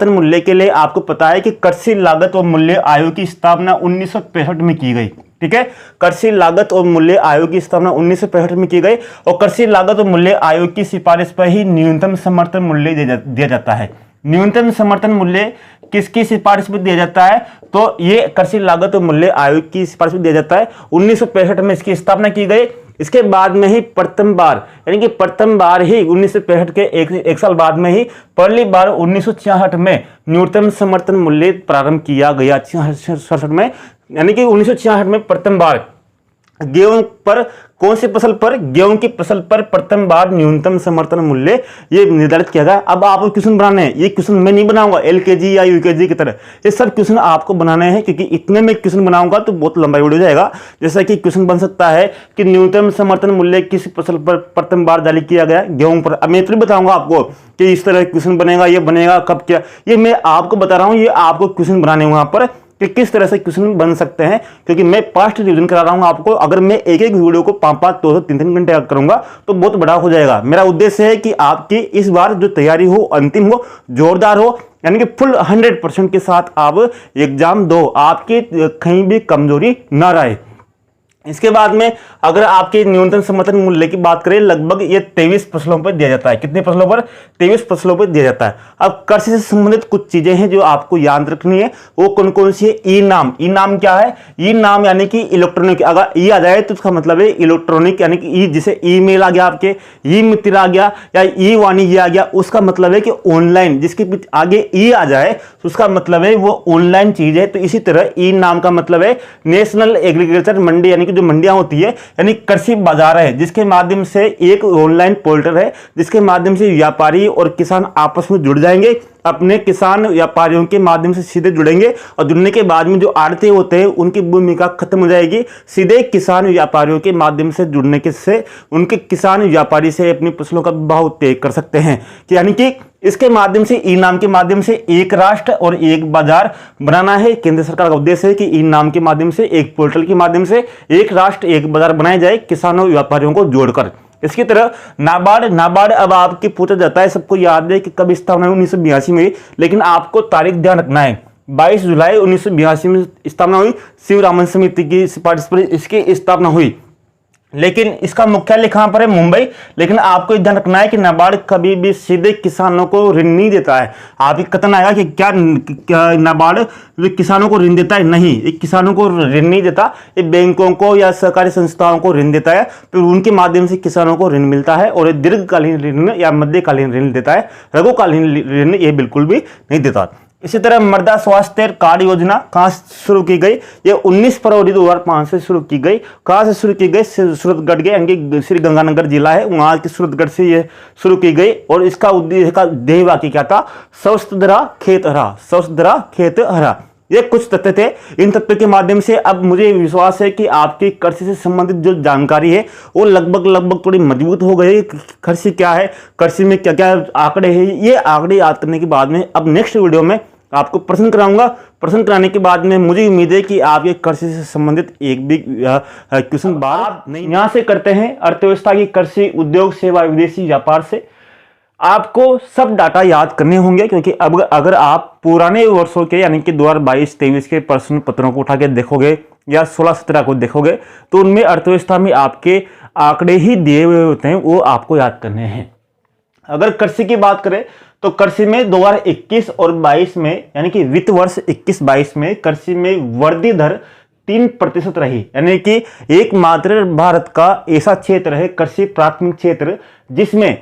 मूल्य के लिए आपको पता है कि कृषि लागत और मूल्य आयोग की स्थापना 1965 में की गई। ठीक है, कृषि लागत और मूल्य आयोग की स्थापना 1965 में की गई और कृषि लागत और मूल्य आयोग की सिफारिश पर ही न्यूनतम समर्थन मूल्य दिया जाता है। न्यूनतम समर्थन मूल्य किसकी सिफारिश पर दिया जाता है? तो ये कृषि लागत और मूल्य आयोग की सिफारिश पर दिया जाता है। 1965 में इसकी स्थापना की गई। इसके बाद में ही प्रथम बार ही 1965 के एक साल बाद में ही पहली बार 1966 में न्यूनतम समर्थन मूल्य प्रारंभ किया गया। 67 में, यानी कि 1966 में प्रथम बार गेहूं पर कौन सी फसल पर? गेहूं की फसल पर प्रथम बार न्यूनतम समर्थन मूल्य ये निर्धारित किया गया। अब आपको क्वेश्चन बनाने हैं, ये क्वेश्चन मैं नहीं बनाऊंगा एलकेजी या यूकेजी की तरह, ये सब क्वेश्चन आपको बनाने हैं, क्योंकि इतने में क्वेश्चन बनाऊंगा तो बहुत लंबा वीडियो जाएगा। जैसा कि क्वेश्चन बन सकता है कि न्यूनतम समर्थन मूल्य किस फसल पर प्रथम बार जारी किया गया? गेहूं पर। अब मैं तो बताऊंगा आपको कि इस तरह क्वेश्चन बनेगा, ये बनेगा कब, क्या, ये मैं आपको बता रहा हूं, ये आपको क्वेश्चन बनाने वहां पर कि किस तरह से क्वेश्चन बन सकते हैं, क्योंकि मैं पास्ट रिवीजन करा रहा हूं आपको। अगर मैं एक एक वीडियो को 5-5, 2-2, 3-3 घंटे करूंगा तो बहुत बड़ा हो जाएगा। मेरा उद्देश्य है कि आपकी इस बार जो तैयारी हो अंतिम हो, जोरदार हो, यानी कि फुल 100% के साथ आप एग्जाम दो, आपकी कहीं भी कमजोरी ना रहे। इसके बाद में अगर आपके न्यूनतम समर्थन मूल्य की बात करें, लगभग ये 23 फसलों पर दिया जाता है। कितनी फसलों पर? 23 फसलों पर दिया जाता है। अब कृषि से संबंधित कुछ चीजें हैं जो आपको याद रखनी है, वो कौन कौन सी है? ई नाम। ई नाम क्या है? ई नाम यानी कि इलेक्ट्रॉनिक। अगर ई आ जाए तो उसका मतलब है इलेक्ट्रॉनिक, यानी कि ई, जैसे ईमेल आ गया आपके, ई मित्र आ गया या ई वाणिज्य आ गया, उसका मतलब है कि ऑनलाइन। जिसके आगे ई आ जाए तो उसका मतलब है वो ऑनलाइन चीज है। तो इसी तरह ई नाम का मतलब है नेशनल एग्रीकल्चर मंडी, यानी जो मंडियां होती है, यानी कृषि बाजार है, जिसके माध्यम से एक ऑनलाइन पोर्टल है जिसके माध्यम से व्यापारी और किसान आपस में जुड़ जाएंगे, अपने किसान व्यापारियों के माध्यम से सीधे जुड़ेंगे, और जुड़ने के बाद में जो आड़ती होते हैं उनकी भूमिका खत्म हो जाएगी, सीधे किसान व्यापारियों के माध्यम से जुड़ने के से उनके किसान व्यापारी से अपनी फसलों का भाव तय कर सकते हैं। कि यानी कि इसके माध्यम से, ई नाम के माध्यम से एक राष्ट्र और एक बाजार बनाना है। केंद्र सरकार का उद्देश्य है कि ई नाम के माध्यम से, एक पोर्टल के माध्यम से एक राष्ट्र एक बाजार बनाया जाए, किसानों व्यापारियों को जोड़कर। इसकी तरह नाबार्ड अब आपकी पूछा जाता है, सबको याद है कि कब स्थापना हुई? 1982 में। लेकिन आपको तारीख ध्यान रखना है, 22 जुलाई 1982 में स्थापना हुई। शिवरामन समिति की सिफारिश पर इसकी स्थापना हुई, लेकिन इसका मुख्यालय कहां पर है? मुंबई। लेकिन आपको ध्यान रखना है कि नाबार्ड कभी भी सीधे किसानों को ऋण नहीं देता है। आपके कथन आएगा कि क्या नाबार्ड किसानों को ऋण देता है? नहीं, ये किसानों को ऋण नहीं देता, ये बैंकों को या सहकारी संस्थाओं को ऋण देता है, फिर उनके माध्यम से किसानों को ऋण मिलता है, और दीर्घकालीन ऋण या मध्यकालीन ऋण देता है, लघुकालीन ऋण ये बिल्कुल भी नहीं देता। इसी तरह मृदा स्वास्थ्य कार्ड योजना कहां शुरू की गई? ये 19 फरवरी 2005 से शुरू की गई। कहां से शुरू की गई? सूरतगढ़ के, यानी श्री गंगानगर जिला है, वहां के सूरतगढ़ से ये शुरू की गई। और इसका उद्देश्य का ध्येय वाक्य क्या था? स्वस्थ धरा खेत हरा, स्वस्थ धरा खेत हरा। ये कुछ तथ्य थे। इन तथ्यों के माध्यम से अब मुझे विश्वास है कि आपकी कृषि से संबंधित जो जानकारी है वो लगभग थोड़ी मजबूत हो गई। कृषि क्या है, कृषि में क्या क्या आंकड़े हैं, ये आंकड़े याद करने के बाद में अब नेक्स्ट वीडियो में आपको प्रश्न कराऊंगा। प्रश्न कराने के बाद में मुझे उम्मीद है कि आप ये कृषि से संबंधित एक भी क्वेश्चन बार नहीं यहां से करते हैं। अर्थव्यवस्था की, कृषि, उद्योग, सेवा, विदेशी व्यापार से आपको सब डाटा याद करने होंगे, क्योंकि अब अगर आप पुराने वर्षों के, यानी कि 2022-23 के प्रश्न पत्रों को उठा के देखोगे या 16-17 को देखोगे तो उनमें अर्थव्यवस्था में आपके आंकड़े ही दिए हुए होते हैं, वो आपको याद करने हैं। अगर कृषि की बात करें तो कृषि में 2021 और 22 में, यानी कि वित्त वर्ष 21-22 में कृषि में वृद्धि दर 3% रही। यानी कि एकमात्र भारत का ऐसा क्षेत्र है, कृषि प्राथमिक क्षेत्र, जिसमें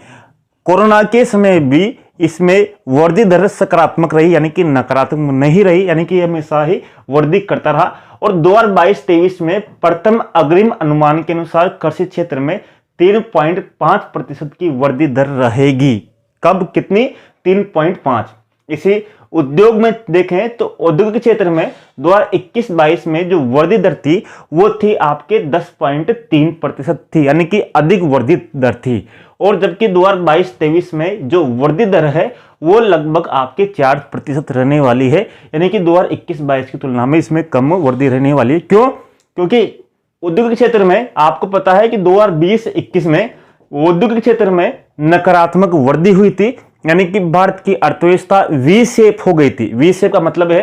कोरोना के समय भी इसमें वृद्धि दर सकारात्मक रही, यानी कि नकारात्मक नहीं रही, यानी कि हमेशा ही वृद्धि करता रहा। और 2022-23 में प्रथम अग्रिम अनुमान के अनुसार कृषि क्षेत्र में 3.5% की वृद्धि दर रहेगी। कब? कितनी? 3.5। इसी उद्योग में देखें तो औद्योगिक क्षेत्र में 2021-22 में जो वृद्धि दर थी वो थी आपके 10.3% थी, यानी कि अधिक वृद्धि दर थी। और जबकि 2022-23 में जो वृद्धि दर है वो लगभग आपके 4% रहने वाली है, यानी कि 2021-22 की तुलना में इसमें कम वृद्धि रहने वाली है। क्यों? क्योंकि औद्योगिक क्षेत्र में आपको पता है कि 2020-21 में औद्योगिक क्षेत्र में नकारात्मक वृद्धि हुई थी, यानी कि भारत की अर्थव्यवस्था वी शेप हो गई थी। वी शेप का मतलब है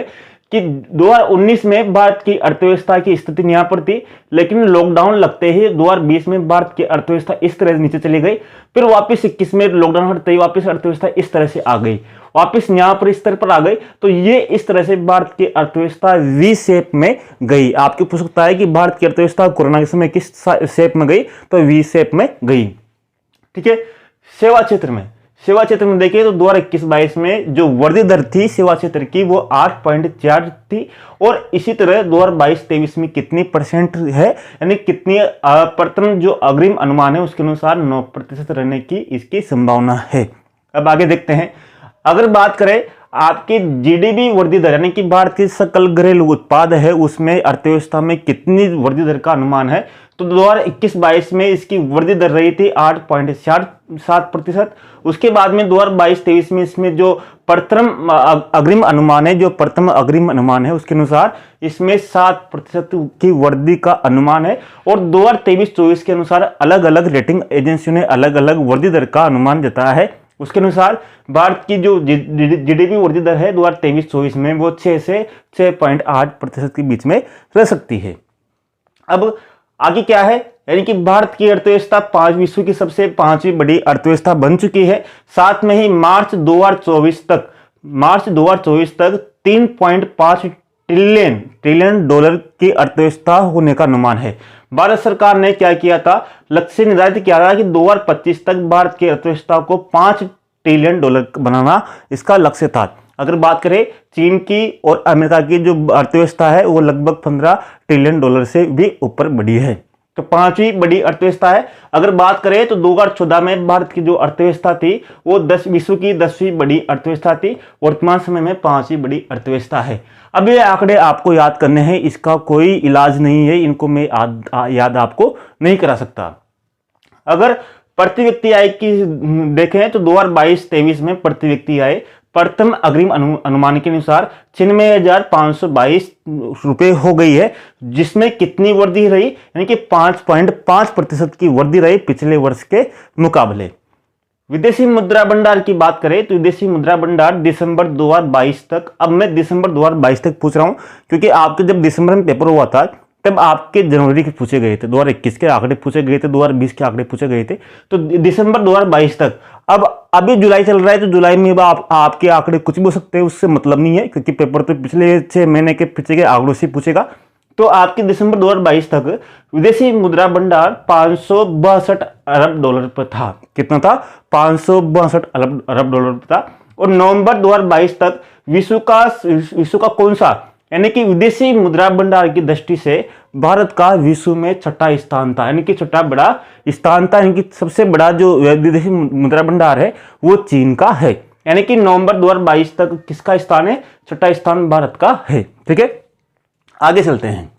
कि 2019 में भारत की अर्थव्यवस्था की स्थिति यहां पर थी, लेकिन लॉकडाउन लगते ही 2020 में भारत की अर्थव्यवस्था इस तरह से नीचे चली गई। फिर वापस 21 में लॉकडाउन हटते ही वापस अर्थव्यवस्था इस तरह से आ गई, वापस यहां पर इस तरह पर आ गई। तो ये इस तरह से भारत की अर्थव्यवस्था वी शेप में गई। आपकी पूछ सकता है कि भारत की अर्थव्यवस्था कोरोना के समय किस शेप में गई? तो वी शेप में गई। ठीक है। सेवा क्षेत्र में, सेवा क्षेत्र में देखिए तो 2021-22 में जो वृद्धि दर थी सेवा क्षेत्र की वो 8.4 थी, और इसी तरह 2022-23 में कितनी परसेंट है, यानी कितनी प्रथम जो अग्रिम अनुमान है उसके अनुसार 9% रहने की इसकी संभावना है। अब आगे देखते हैं, अगर बात करें आपकी जीडीपी वृद्धि दर यानी कि भारत की सकल घरेलू उत्पाद है उसमें अर्थव्यवस्था में कितनी वृद्धि दर का अनुमान है, तो 2021-22 में इसकी वृद्धि दर रही थी 8.47%। उसके बाद में 2022-23 में इसमें जो प्रथम अग्रिम अनुमान है, जो प्रथम अग्रिम अनुमान है उसके अनुसार इसमें 7% की वृद्धि का अनुमान है, और 2023-24 के अनुसार अलग अलग रेटिंग एजेंसियों ने अलग अलग वृद्धि दर का अनुमान जताया है। उसके अनुसार भारत की जो जीडीपी वृद्धि दर है 2023-24 में वो 6 से 6.8% के बीच में रह सकती है। अब आगे क्या है, यानी कि भारत की अर्थव्यवस्था विश्व की सबसे 5वीं बड़ी अर्थव्यवस्था बन चुकी है। साथ में ही मार्च 2024 तक 3.5 ट्रिलियन डॉलर की अर्थव्यवस्था होने का अनुमान है। भारत सरकार ने क्या किया था, लक्ष्य निर्धारित किया था कि 2025 तक भारत की अर्थव्यवस्था को 5 ट्रिलियन डॉलर बनाना इसका लक्ष्य था। अगर बात करें चीन की और अमेरिका की जो अर्थव्यवस्था है वो लगभग 15 ट्रिलियन डॉलर से भी ऊपर बढ़ी है, तो 5वीं बड़ी अर्थव्यवस्था है। अगर बात करें तो 2014 में भारत की जो अर्थव्यवस्था थी वो विश्व की 10वीं बड़ी अर्थव्यवस्था थी, वर्तमान समय में 5वीं बड़ी अर्थव्यवस्था है। अब ये आंकड़े आपको याद करने हैं, इसका कोई इलाज नहीं है, इनको मैं याद आपको नहीं करा सकता। अगर प्रति व्यक्ति आय की देखें तो 2022-23 में प्रति व्यक्ति आय प्रथम अग्रिम अनुमान के अनुसार 96,522 रुपए हो गई है, जिसमें कितनी वृद्धि रही, यानी कि 5.5% की वृद्धि रही पिछले वर्ष के मुकाबले। विदेशी मुद्रा भंडार की बात करें तो विदेशी मुद्रा भंडार दिसंबर 2022 तक, अब मैं दिसंबर 2022 तक पूछ रहा हूं क्योंकि आपके जब दिसंबर में पेपर हुआ था तब आपके जनवरी के पूछे गए थे, 2021 के आंकड़े पूछे गए थे, 2020 के आंकड़े पूछे गए थे, तो दिसंबर 2022 तक। अब अभी जुलाई चल रहा है तो जुलाई में आपके आंकड़े कुछ भी हो सकते हैं, उससे मतलब नहीं है क्योंकि पेपर तो पिछले 6 महीने के पीछे के आंकड़ों से पूछेगा। तो आपके दिसंबर 2022 तक विदेशी मुद्रा भंडार 562 अरब डॉलर पर था। कितना था? 562 अरब डॉलर पर था। और नवंबर 2022 तक विश्व का कौन सा, यानी कि विदेशी मुद्रा भंडार की दृष्टि से भारत का विश्व में छठा स्थान था, यानी कि छठा बड़ा स्थान था, यानी कि सबसे बड़ा जो विदेशी मुद्रा भंडार है वो चीन का है। यानी कि नवंबर 2022 तक किसका स्थान है? छठा स्थान भारत का है। ठीक है, आगे चलते हैं।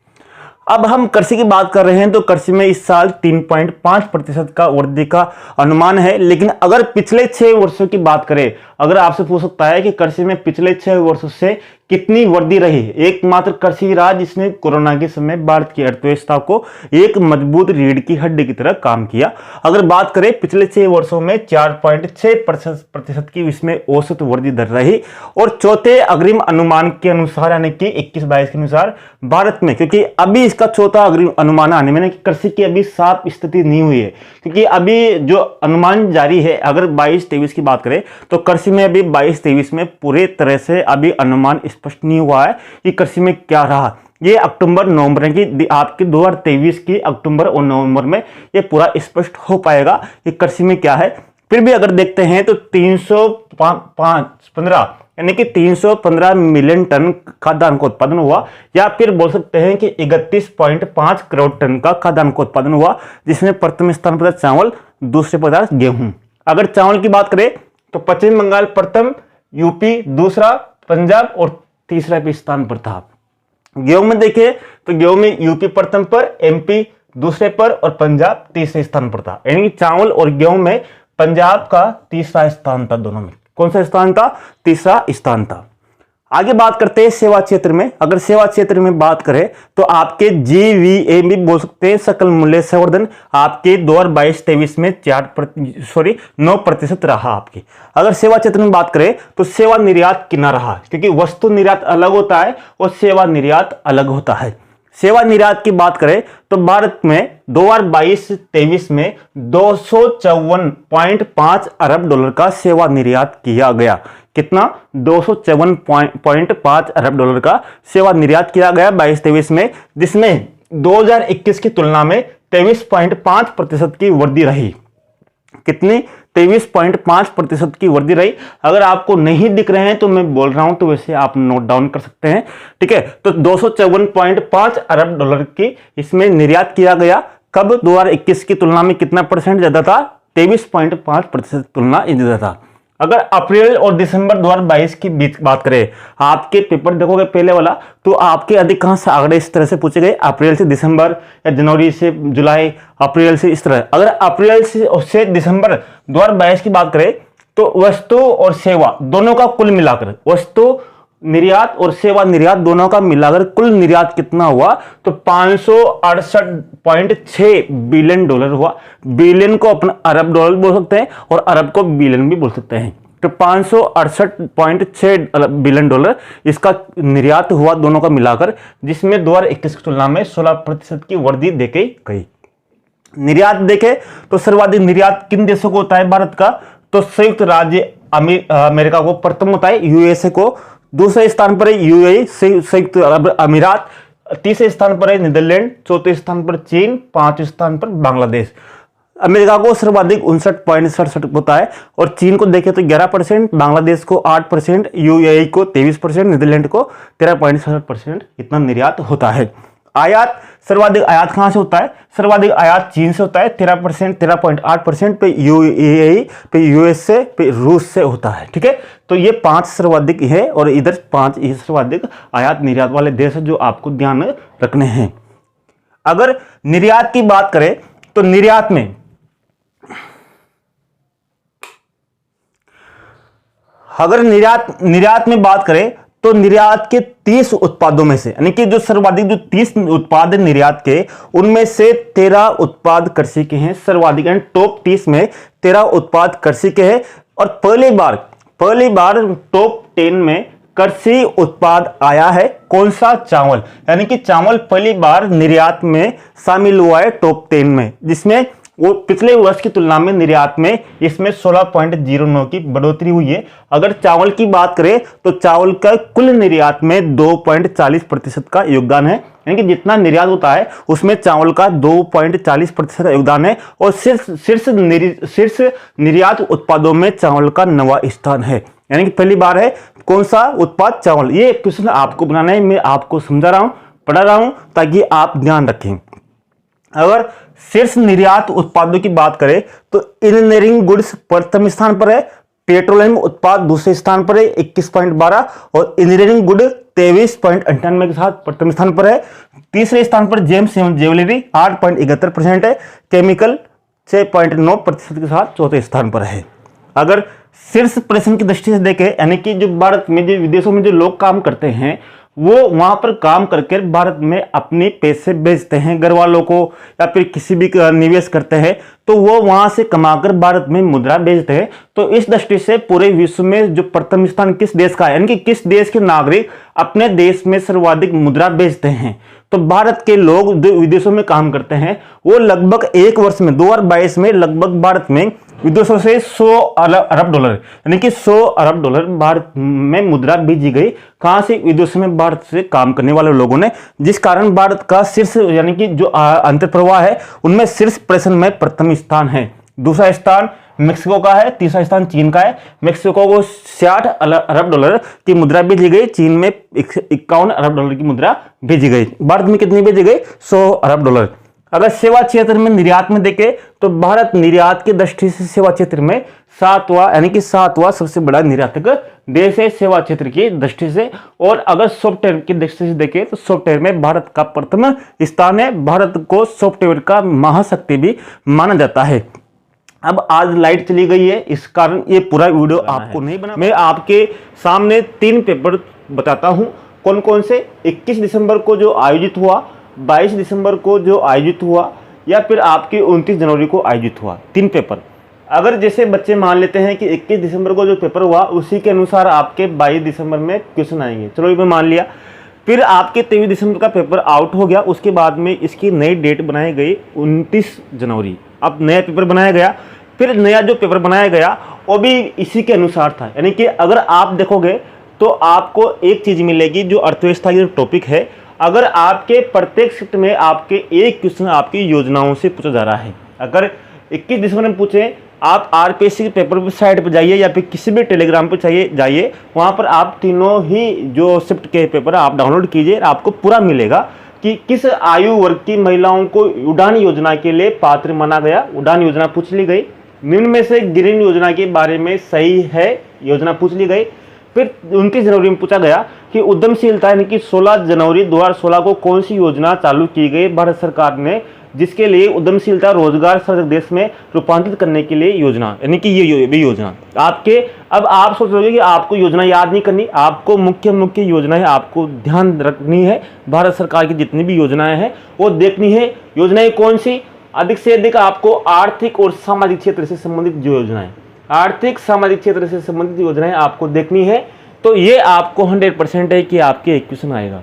अब हम कृषि की बात कर रहे हैं तो कृषि में इस साल 3.5% का वृद्धि का अनुमान है, लेकिन अगर पिछले 6 वर्षों की बात करें, अगर आपसे पूछ सकता है कि कृषि में पिछले 6 वर्षों से कितनी वृद्धि रही, एकमात्र कृषि राज्य जिसने कोरोना के समय भारत की अर्थव्यवस्था को एक मजबूत रीढ़ की हड्डी की तरह काम किया। अगर बात करें पिछले 6 वर्षों में 4.6% की इसमें औसत वृद्धि दर रही, और चौथे अग्रिम अनुमान के अनुसार यानी कि 21-22 के अनुसार भारत में, क्योंकि अभी इसका चौथा अग्रिम अनुमान आने में कृषि की अभी साफ स्थिति नहीं हुई है, क्योंकि अभी जो अनुमान जारी है, अगर 22-23 की बात करें तो कृषि में अभी 22-23 में पूरे तरह से अभी अनुमान स्पष्ट नहीं हुआ है कि कृषि में क्या रहा। ये अक्टूबर नवंबर की आपके 2023 की अक्टूबर और नवंबर में ये पूरा स्पष्ट हो पाएगा कि कृषि में क्या है। फिर भी अगर देखते हैं तो 315 यानी कि 315 मिलियन टन खाद्यान्न का उत्पादन हुआ, या फिर बोल सकते हैं कि 31.5 करोड़ टन का खाद्यान्न का उत्पादन हुआ, जिसमें प्रथम स्थान पर चावल, दूसरे पर गेहूं। अगर चावल की बात करें तो पश्चिम बंगाल प्रथम, यूपी दूसरा, पंजाब और तीसरा भी स्थान पर था। गेहूं में देखें तो गेहूं में यूपी प्रथम पर, एमपी दूसरे पर और पंजाब तीसरे स्थान पर था। यानी कि चावल और गेहूं में पंजाब का तीसरा स्थान था, दोनों में कौन सा स्थान था? तीसरा स्थान था। आगे बात करते हैं सेवा क्षेत्र में। अगर सेवा क्षेत्र में बात करें तो आपके जीवीए भी बोल सकते हैं, सकल मूल्य संवर्धन आपके 2022-23 में 9% रहा आपके। अगर सेवा क्षेत्र में बात करें तो सेवा निर्यात कितना रहा, क्योंकि वस्तु निर्यात अलग होता है और सेवा निर्यात अलग होता है। सेवा निर्यात की बात करें तो भारत में 2022-23 में 254.5 अरब डॉलर का सेवा निर्यात किया गया। कितना? 254.5 अरब डॉलर का सेवा निर्यात किया गया 22-23 में, जिसमें 2021 की तुलना में 23.5% की वृद्धि रही। कितनी 23.5% की वृद्धि रही। अगर आपको नहीं दिख रहे हैं तो मैं बोल रहा हूं, तो वैसे आप नोट डाउन कर सकते हैं, ठीक है। तो 254.5 अरब डॉलर की इसमें निर्यात किया गया। कब? 2021 की तुलना में कितना परसेंट ज्यादा था? 23.5% तुलना ज्यादा था। अगर अप्रैल और दिसंबर 2022 की बीच बात करें, आपके पेपर देखोगे पहले वाला, तो आपके अधिकांश आंकड़े इस तरह से पूछे गए, अप्रैल से दिसंबर या जनवरी से जुलाई, अप्रैल से, इस तरह। अगर अप्रैल से दिसंबर 2022 की बात करें तो वस्तु और सेवा दोनों का कुल मिलाकर, वस्तु निर्यात और सेवा निर्यात दोनों का मिलाकर कुल निर्यात कितना हुआ? तो 568.6 बिलियन डॉलर हुआ। बिलियन को अपन अरब डॉलर बोल सकते हैं और अरब को बिलियन भी बोल सकते हैं। तो 568.6 बिलियन डॉलर इसका निर्यात हुआ दोनों का मिलाकर, जिसमें 2021 की तुलना में 16% की वृद्धि देखी गई। निर्यात देखे तो सर्वाधिक निर्यात किन देशों को होता है भारत का? तो संयुक्त राज्य अमेरिका को प्रथम होता है, यूएसए को दूसरे स्थान पर है, यूएई संयुक्त अरब अमीरात, तीसरे स्थान पर है नीदरलैंड, चौथे स्थान पर चीन, पांचवें स्थान पर बांग्लादेश। अमेरिका को सर्वाधिक 59.67 होता है और चीन को देखें तो 11%, बांग्लादेश को 8%, यूएई को 23%, नीदरलैंड को 13.67% इतना निर्यात होता है। आयात, सर्वाधिक आयात कहां से होता है? सर्वाधिक आयात चीन से होता है 13%, 13.8% पे यूएई, पे यूएसए, पे रूस से होता है, ठीक है। तो ये 5 सर्वाधिक है और इधर 5 सर्वाधिक आयात निर्यात वाले देश है जो आपको ध्यान रखने हैं। अगर निर्यात की बात करें तो निर्यात में अगर निर्यात में बात करें तो निर्यात के 30 उत्पादों में से, यानी कि जो सर्वाधिक जो 30 उत्पाद निर्यात के, उनमें से 13 उत्पाद कृषि के हैं सर्वाधिक, यानी टॉप 30 में 13 उत्पाद कृषि के हैं। और पहली बार टॉप 10 में कृषि उत्पाद आया है। कौन सा? चावल, यानी कि चावल पहली बार निर्यात में शामिल हुआ है टॉप 10 में, जिसमें वो पिछले वर्ष की तुलना में निर्यात में इसमें 16.09 की बढ़ोतरी हुई है। अगर चावल की बात करें तो चावल का कुल निर्यात में 2.40% का योगदान है, यानी कि जितना निर्यात होता है उसमें चावल का 2.40% का योगदान है। और शीर्ष निर्यात उत्पादों में चावल का 9वां स्थान है, यानी कि पहली बार है। कौन सा उत्पाद? चावल। ये क्वेश्चन आपको बनाना है, मैं आपको समझा रहा हूं, पढ़ा रहा हूं, ताकि आप ध्यान रखें। अगर शीर्ष निर्यात उत्पादों की बात करें तो इंजीनियरिंग गुड्स प्रथम स्थान पर है, पेट्रोलियम उत्पाद दूसरे स्थान पर है 21.12 और इंजीनियरिंग गुड 23.98 के साथ प्रथम स्थान पर है। तीसरे स्थान पर जेम्स एवं ज्वेलरी 8.71% है, केमिकल 6.9% के साथ चौथे स्थान पर है। अगर शीर्ष प्रदर्शन की दृष्टि से देखें, यानी कि जो भारत में जो विदेशों में जो लोग काम करते हैं वो वहां पर काम करके भारत में अपने पैसे भेजते हैं घर वालों को, या फिर किसी भी निवेश करते हैं तो वो वहां से कमाकर भारत में मुद्रा भेजते हैं। तो इस दृष्टि से पूरे विश्व में जो प्रथम स्थान किस देश का है, यानी कि किस देश के नागरिक अपने देश में सर्वाधिक मुद्रा भेजते हैं, तो भारत के लोग जो विदेशों में काम करते हैं वो लगभग एक वर्ष में 2022 में लगभग भारत में विदेशों से 100 अरब डॉलर, यानी कि 100 अरब डॉलर भारत में मुद्रा भेजी गई। कहां से? विदेशों में भारत से काम करने वाले लोगों ने, जिस कारण भारत का शीर्ष, यानी कि जो अंतर प्रवाह है उनमें शीर्ष प्रदर्शन में प्रथम स्थान है। दूसरा स्थान मेक्सिको का है, तीसरा स्थान चीन का है। मेक्सिको को 60 अरब डॉलर की मुद्रा भेजी गई, चीन में 51 अरब डॉलर की मुद्रा भेजी गई। भारत में कितनी भेजी गई? 100 अरब डॉलर। अगर सेवा क्षेत्र में निर्यात में देखें तो भारत निर्यात की दृष्टि से सेवा क्षेत्र में 7वां, यानी कि 7वां सबसे बड़ा निर्यातक देश है सेवा क्षेत्र की दृष्टि से। और अगर सॉफ्टवेयर की दृष्टि से देखें तो सॉफ्टवेयर में भारत का प्रथम स्थान है। भारत को सॉफ्टवेयर का महाशक्ति भी माना जाता है। अब आज लाइट चली गई है, इस कारण ये पूरा वीडियो आपको नहीं बना। मैं आपके सामने 3 पेपर बताता हूं कौन कौन से। 21 दिसंबर को जो आयोजित हुआ, 22 दिसंबर को जो आयोजित हुआ, या फिर आपके 29 जनवरी को आयोजित हुआ, 3 पेपर। अगर जैसे बच्चे मान लेते हैं कि 21 दिसंबर को जो पेपर हुआ उसी के अनुसार आपके 22 दिसंबर में क्वेश्चन आएंगे, चलो ये मान लिया। फिर आपके 23 दिसंबर का पेपर आउट हो गया, उसके बाद में इसकी नई डेट बनाई गई 29 जनवरी। अब नया पेपर बनाया गया, फिर नया जो पेपर बनाया गया वो भी इसी के अनुसार था। यानी कि अगर आप देखोगे तो आपको एक चीज मिलेगी जो अर्थव्यवस्था की टॉपिक है। अगर आपके प्रत्येक शिफ्ट में आपके एक क्वेश्चन आपकी योजनाओं से पूछा जा रहा है, अगर 21 दिसंबर में पूछे आप आरपीएससी के पेपर वेबसाइट पर जाइए या फिर किसी भी टेलीग्राम पर चाहिए जाइए, वहाँ पर आप तीनों ही जो शिफ्ट के पेपर आप डाउनलोड कीजिए, आपको पूरा मिलेगा कि किस आयु वर्ग की महिलाओं को उड़ान योजना के लिए पात्र माना गया। उड़ान योजना पूछ ली गई, निम्न में से ग्रीन योजना के बारे में सही है योजना पूछ ली गई। फिर 29 जनवरी में पूछा गया कि उद्यमशीलता यानी कि 16 जनवरी 2016 को कौन सी योजना चालू की गई भारत सरकार ने, जिसके लिए उद्यमशीलता रोजगार सर्वक देश में रूपांतरित करने के लिए योजना, यानी कि ये योजना आपके। अब आप सोच रहे हो कि आपको योजना याद नहीं करनी, आपको मुख्य योजनाएं आपको ध्यान रखनी है। भारत सरकार की जितनी भी योजनाएं हैं वो देखनी है। योजनाएं कौन सी, अधिक से अधिक आपको आर्थिक और सामाजिक क्षेत्र से संबंधित जो योजनाएं, आर्थिक सामाजिक क्षेत्र से संबंधित योजनाएं आपको देखनी है। तो ये आपको 100% है कि आपके एक क्वेश्चन आएगा।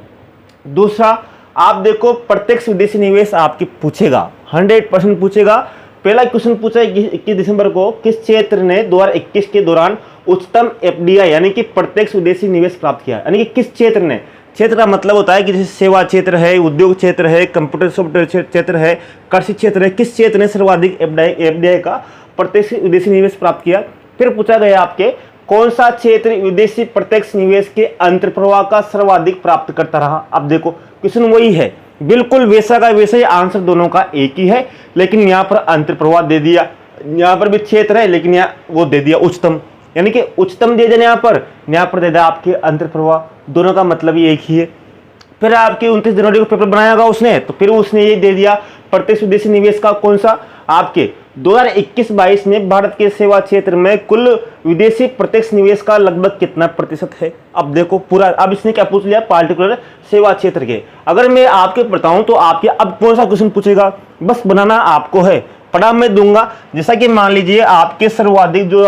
दूसरा, आप देखो प्रत्यक्ष विदेशी निवेश आपके पूछेगा, 100% पूछेगा। पहला क्वेश्चन पूछा है 21 दिसंबर को, किस क्षेत्र ने 2021 के दौरान उच्चतम एफडीआई यानी कि प्रत्यक्ष विदेशी निवेश प्राप्त किया, यानी कि किस क्षेत्र ने। क्षेत्र का मतलब होता है कि जैसे सेवा क्षेत्र है, उद्योग क्षेत्र है, कंप्यूटर सॉफ्टवेयर क्षेत्र है, कृषि क्षेत्र है, किस क्षेत्र ने सर्वाधिक एफडीआई का प्रत्यक्ष विदेशी निवेश प्राप्त किया। फिर पूछा गया आपके कौन सा क्षेत्र विदेशी प्रत्यक्ष निवेश के अंतर्प्रवाह का सर्वाधिक प्राप्त करता रहा। अब देखो क्वेश्चन वही है, बिल्कुल वैसा का वैसा ही आंसर दोनों का एक ही है, लेकिन यहाँ पर अंतर्प्रवाह दे दिया, यहाँ पर भी क्षेत्र है लेकिन यहाँ वो दे दिया उच्चतम, यानी कि उच्चतम दे देना यहाँ पर दे दिया आपके अंतर्प्रवाह, दोनों का मतलब ही एक ही है। फिर आपके 29 जनवरी को पेपर बनाया होगा उसने, तो फिर उसने ये दे दिया प्रत्यक्ष विदेशी निवेश का कौन सा, आपके 2021-22 में भारत के सेवा क्षेत्र में कुल विदेशी प्रत्यक्ष निवेश का लगभग कितना प्रतिशत है। अब देखो पूरा, अब इसने क्या पूछ लिया, पार्टिकुलर सेवा क्षेत्र के। अगर मैं आपके बताऊं तो आपके अब कौन सा क्वेश्चन पूछेगा, बस बनाना आपको है, पढ़ा मैं दूंगा। जैसा कि मान लीजिए आपके सर्वाधिक जो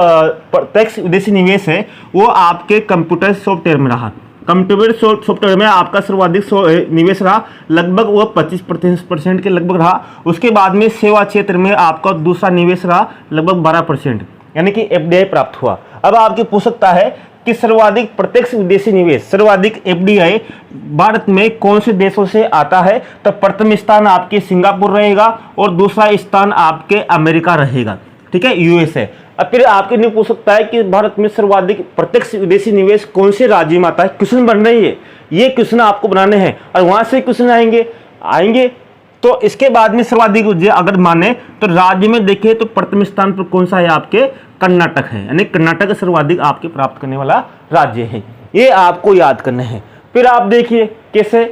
प्रत्यक्ष विदेशी निवेश है वो आपके कंप्यूटर सॉफ्टवेयर में रहा, कंप्यूटर सॉफ्टवेयर में आपका सर्वाधिक निवेश रहा, लगभग वो 25% के लगभग रहा। उसके बाद में सेवा क्षेत्र में आपका दूसरा निवेश रहा लगभग 12%, यानी कि एफडीआई प्राप्त हुआ। अब आपके पूछ सकता है कि सर्वाधिक प्रत्यक्ष विदेशी निवेश, सर्वाधिक एफडीआई भारत में कौन से देशों से आता है, तो प्रथम स्थान आपके सिंगापुर रहेगा और दूसरा स्थान आपके अमेरिका रहेगा, ठीक है, यूएसए। अब फिर आपके लिए पूछ सकता है कि भारत में सर्वाधिक प्रत्यक्ष विदेशी निवेश कौन से राज्य में आता है। क्वेश्चन बन रही है, ये क्वेश्चन आपको बनाने हैं और वहां से क्वेश्चन आएंगे। तो इसके बाद में सर्वाधिक अगर माने तो राज्य में देखें तो प्रथम स्थान पर कौन सा है, आपके कर्नाटक है, यानी कर्नाटक सर्वाधिक आपके प्राप्त करने वाला राज्य है। ये आपको याद करना है। फिर आप देखिए कैसे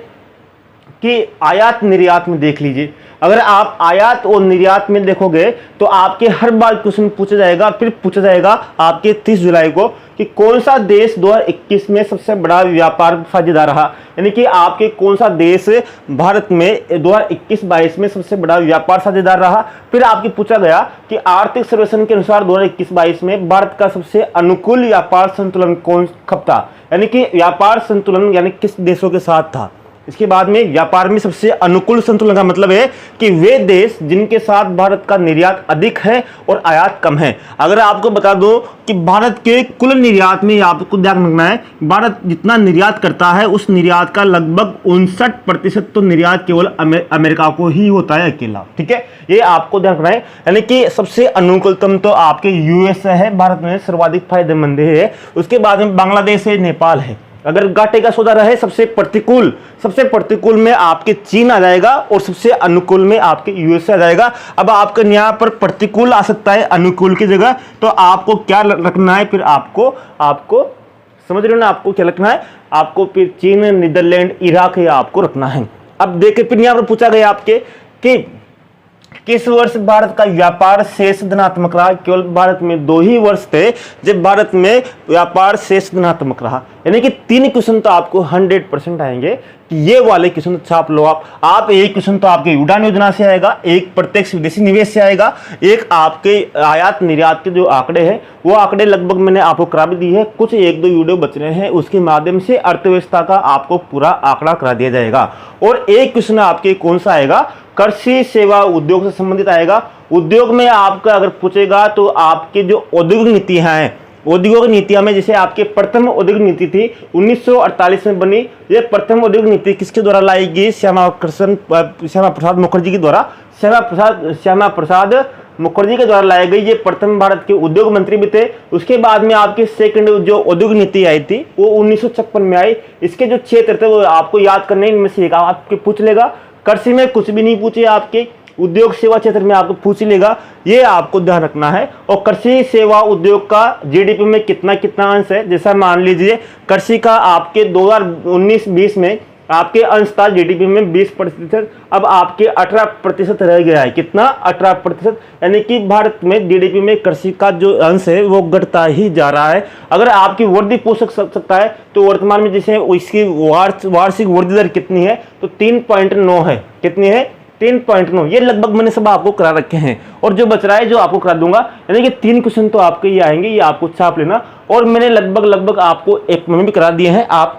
कि आयात निर्यात में देख लीजिए, अगर आप आयात और निर्यात में देखोगे तो आपके हर बार क्वेश्चन पूछा जाएगा। फिर पूछा जाएगा आपके 30 जुलाई को कि कौन सा देश 2021 में सबसे बड़ा व्यापार साझेदार रहा, यानी कि आपके कौन सा देश भारत में 2021-22 में सबसे बड़ा व्यापार साझेदार रहा। फिर आपके पूछा गया कि आर्थिक सर्वेक्षण के अनुसार 2021-22 में भारत का सबसे अनुकूल व्यापार संतुलन कौन कब था, यानी कि व्यापार संतुलन यानी किस देशों के साथ था। इसके बाद में व्यापार में सबसे अनुकूल संतुलन का मतलब है कि वे देश जिनके साथ भारत का निर्यात अधिक है और आयात कम है। अगर आपको बता दो कि भारत के कुल निर्यात में आपको ध्यान रखना है, भारत जितना निर्यात करता है उस निर्यात का लगभग 59% तो निर्यात केवल अमेरिका को ही होता है अकेला, ठीक है, ये आपको ध्यान रखना है। यानी कि सबसे अनुकूलतम तो आपके यूएसए है, भारत में सर्वाधिक फायदेमंद है। उसके बाद में बांग्लादेश है, नेपाल है। अगर घाटे का सौदा रहे सबसे प्रतिकूल में आपके चीन आ जाएगा और सबसे अनुकूल में आपके यूएसए आ जाएगा। अब आपके यहाँ पर प्रतिकूल आ सकता है अनुकूल की जगह, तो आपको क्या रखना है, फिर आपको समझ रहे हो ना, आपको क्या रखना है, आपको फिर चीन, नीदरलैंड, इराक या आपको रखना है। अब देखिए फिर यहाँ पर पूछा गया आपके कि किस वर्ष भारत का व्यापार शेष धनात्मक रहा। केवल भारत में 2 ही वर्ष थे जब भारत में व्यापार शेष धनात्मक रहा, यानी कि 3 क्वेश्चन तो आपको 100% आएंगे कि ये वाले क्वेश्चन छाप लो आप। एक क्वेश्चन तो आपके उड़ान योजना से आएगा, एक प्रत्यक्ष विदेशी निवेश से आएगा, एक आपके आयात निर्यात के जो आंकड़े हैं वो आंकड़े लगभग मैंने आपको करा भी दी है। कुछ 1-2 वीडियो बच रहे हैं, उसके माध्यम से अर्थव्यवस्था का आपको पूरा आंकड़ा करा दिया जाएगा। और एक क्वेश्चन आपके कौन सा आएगा, कृषि सेवा उद्योग से संबंधित आएगा। उद्योग में आपका अगर पूछेगा तो आपके जो औद्योगिक नीतियां हैं, औद्योगिक नीतियां में जैसे आपके प्रथम औद्योगिक नीति थी 1948 में बनी। ये प्रथम औद्योगिक नीति किसके द्वारा लाई गई, श्यामा प्रसाद मुखर्जी के द्वारा। श्यामा प्रसाद मुखर्जी के द्वारा लाए गए, ये प्रथम भारत के उद्योग मंत्री भी थे। उसके बाद में आपकी सेकंड जो औद्योगिक नीति आई थी वो 1956 में आई। इसके जो क्षेत्र थे वो आपको याद करने, इनमें से एक आपके पूछ लेगा। कृषि में कुछ भी नहीं पूछे आपके, उद्योग सेवा क्षेत्र में आपको पूछ लेगा, ये आपको ध्यान रखना है। और कृषि सेवा उद्योग का जीडीपी में कितना कितना अंश है, जैसा मान लीजिए कृषि का आपके 2019-20 में आपके अंश था जीडीपी में 20%, अब आपके 18% रह गया है। कितना? 18%। यानी कि भारत में जीडीपी में कृषि का जो अंश है वो घटता ही जा रहा है। अगर आपकी वृद्धि पूछ सकता है तो वर्तमान में जैसे इसकी वार्षिक वृद्धि दर कितनी है, तो 3.9 है। कितनी है? 3.9। ये लगभग मैंने सब आपको करा रखे हैं, और जो बच रहा है जो आपको करा दूंगा, यानी कि 3 क्वेश्चन तो आपके ये आएंगे, ये आपको छाप लेना। और मैंने लगभग आपको एक में भी करा दिए हैं। आप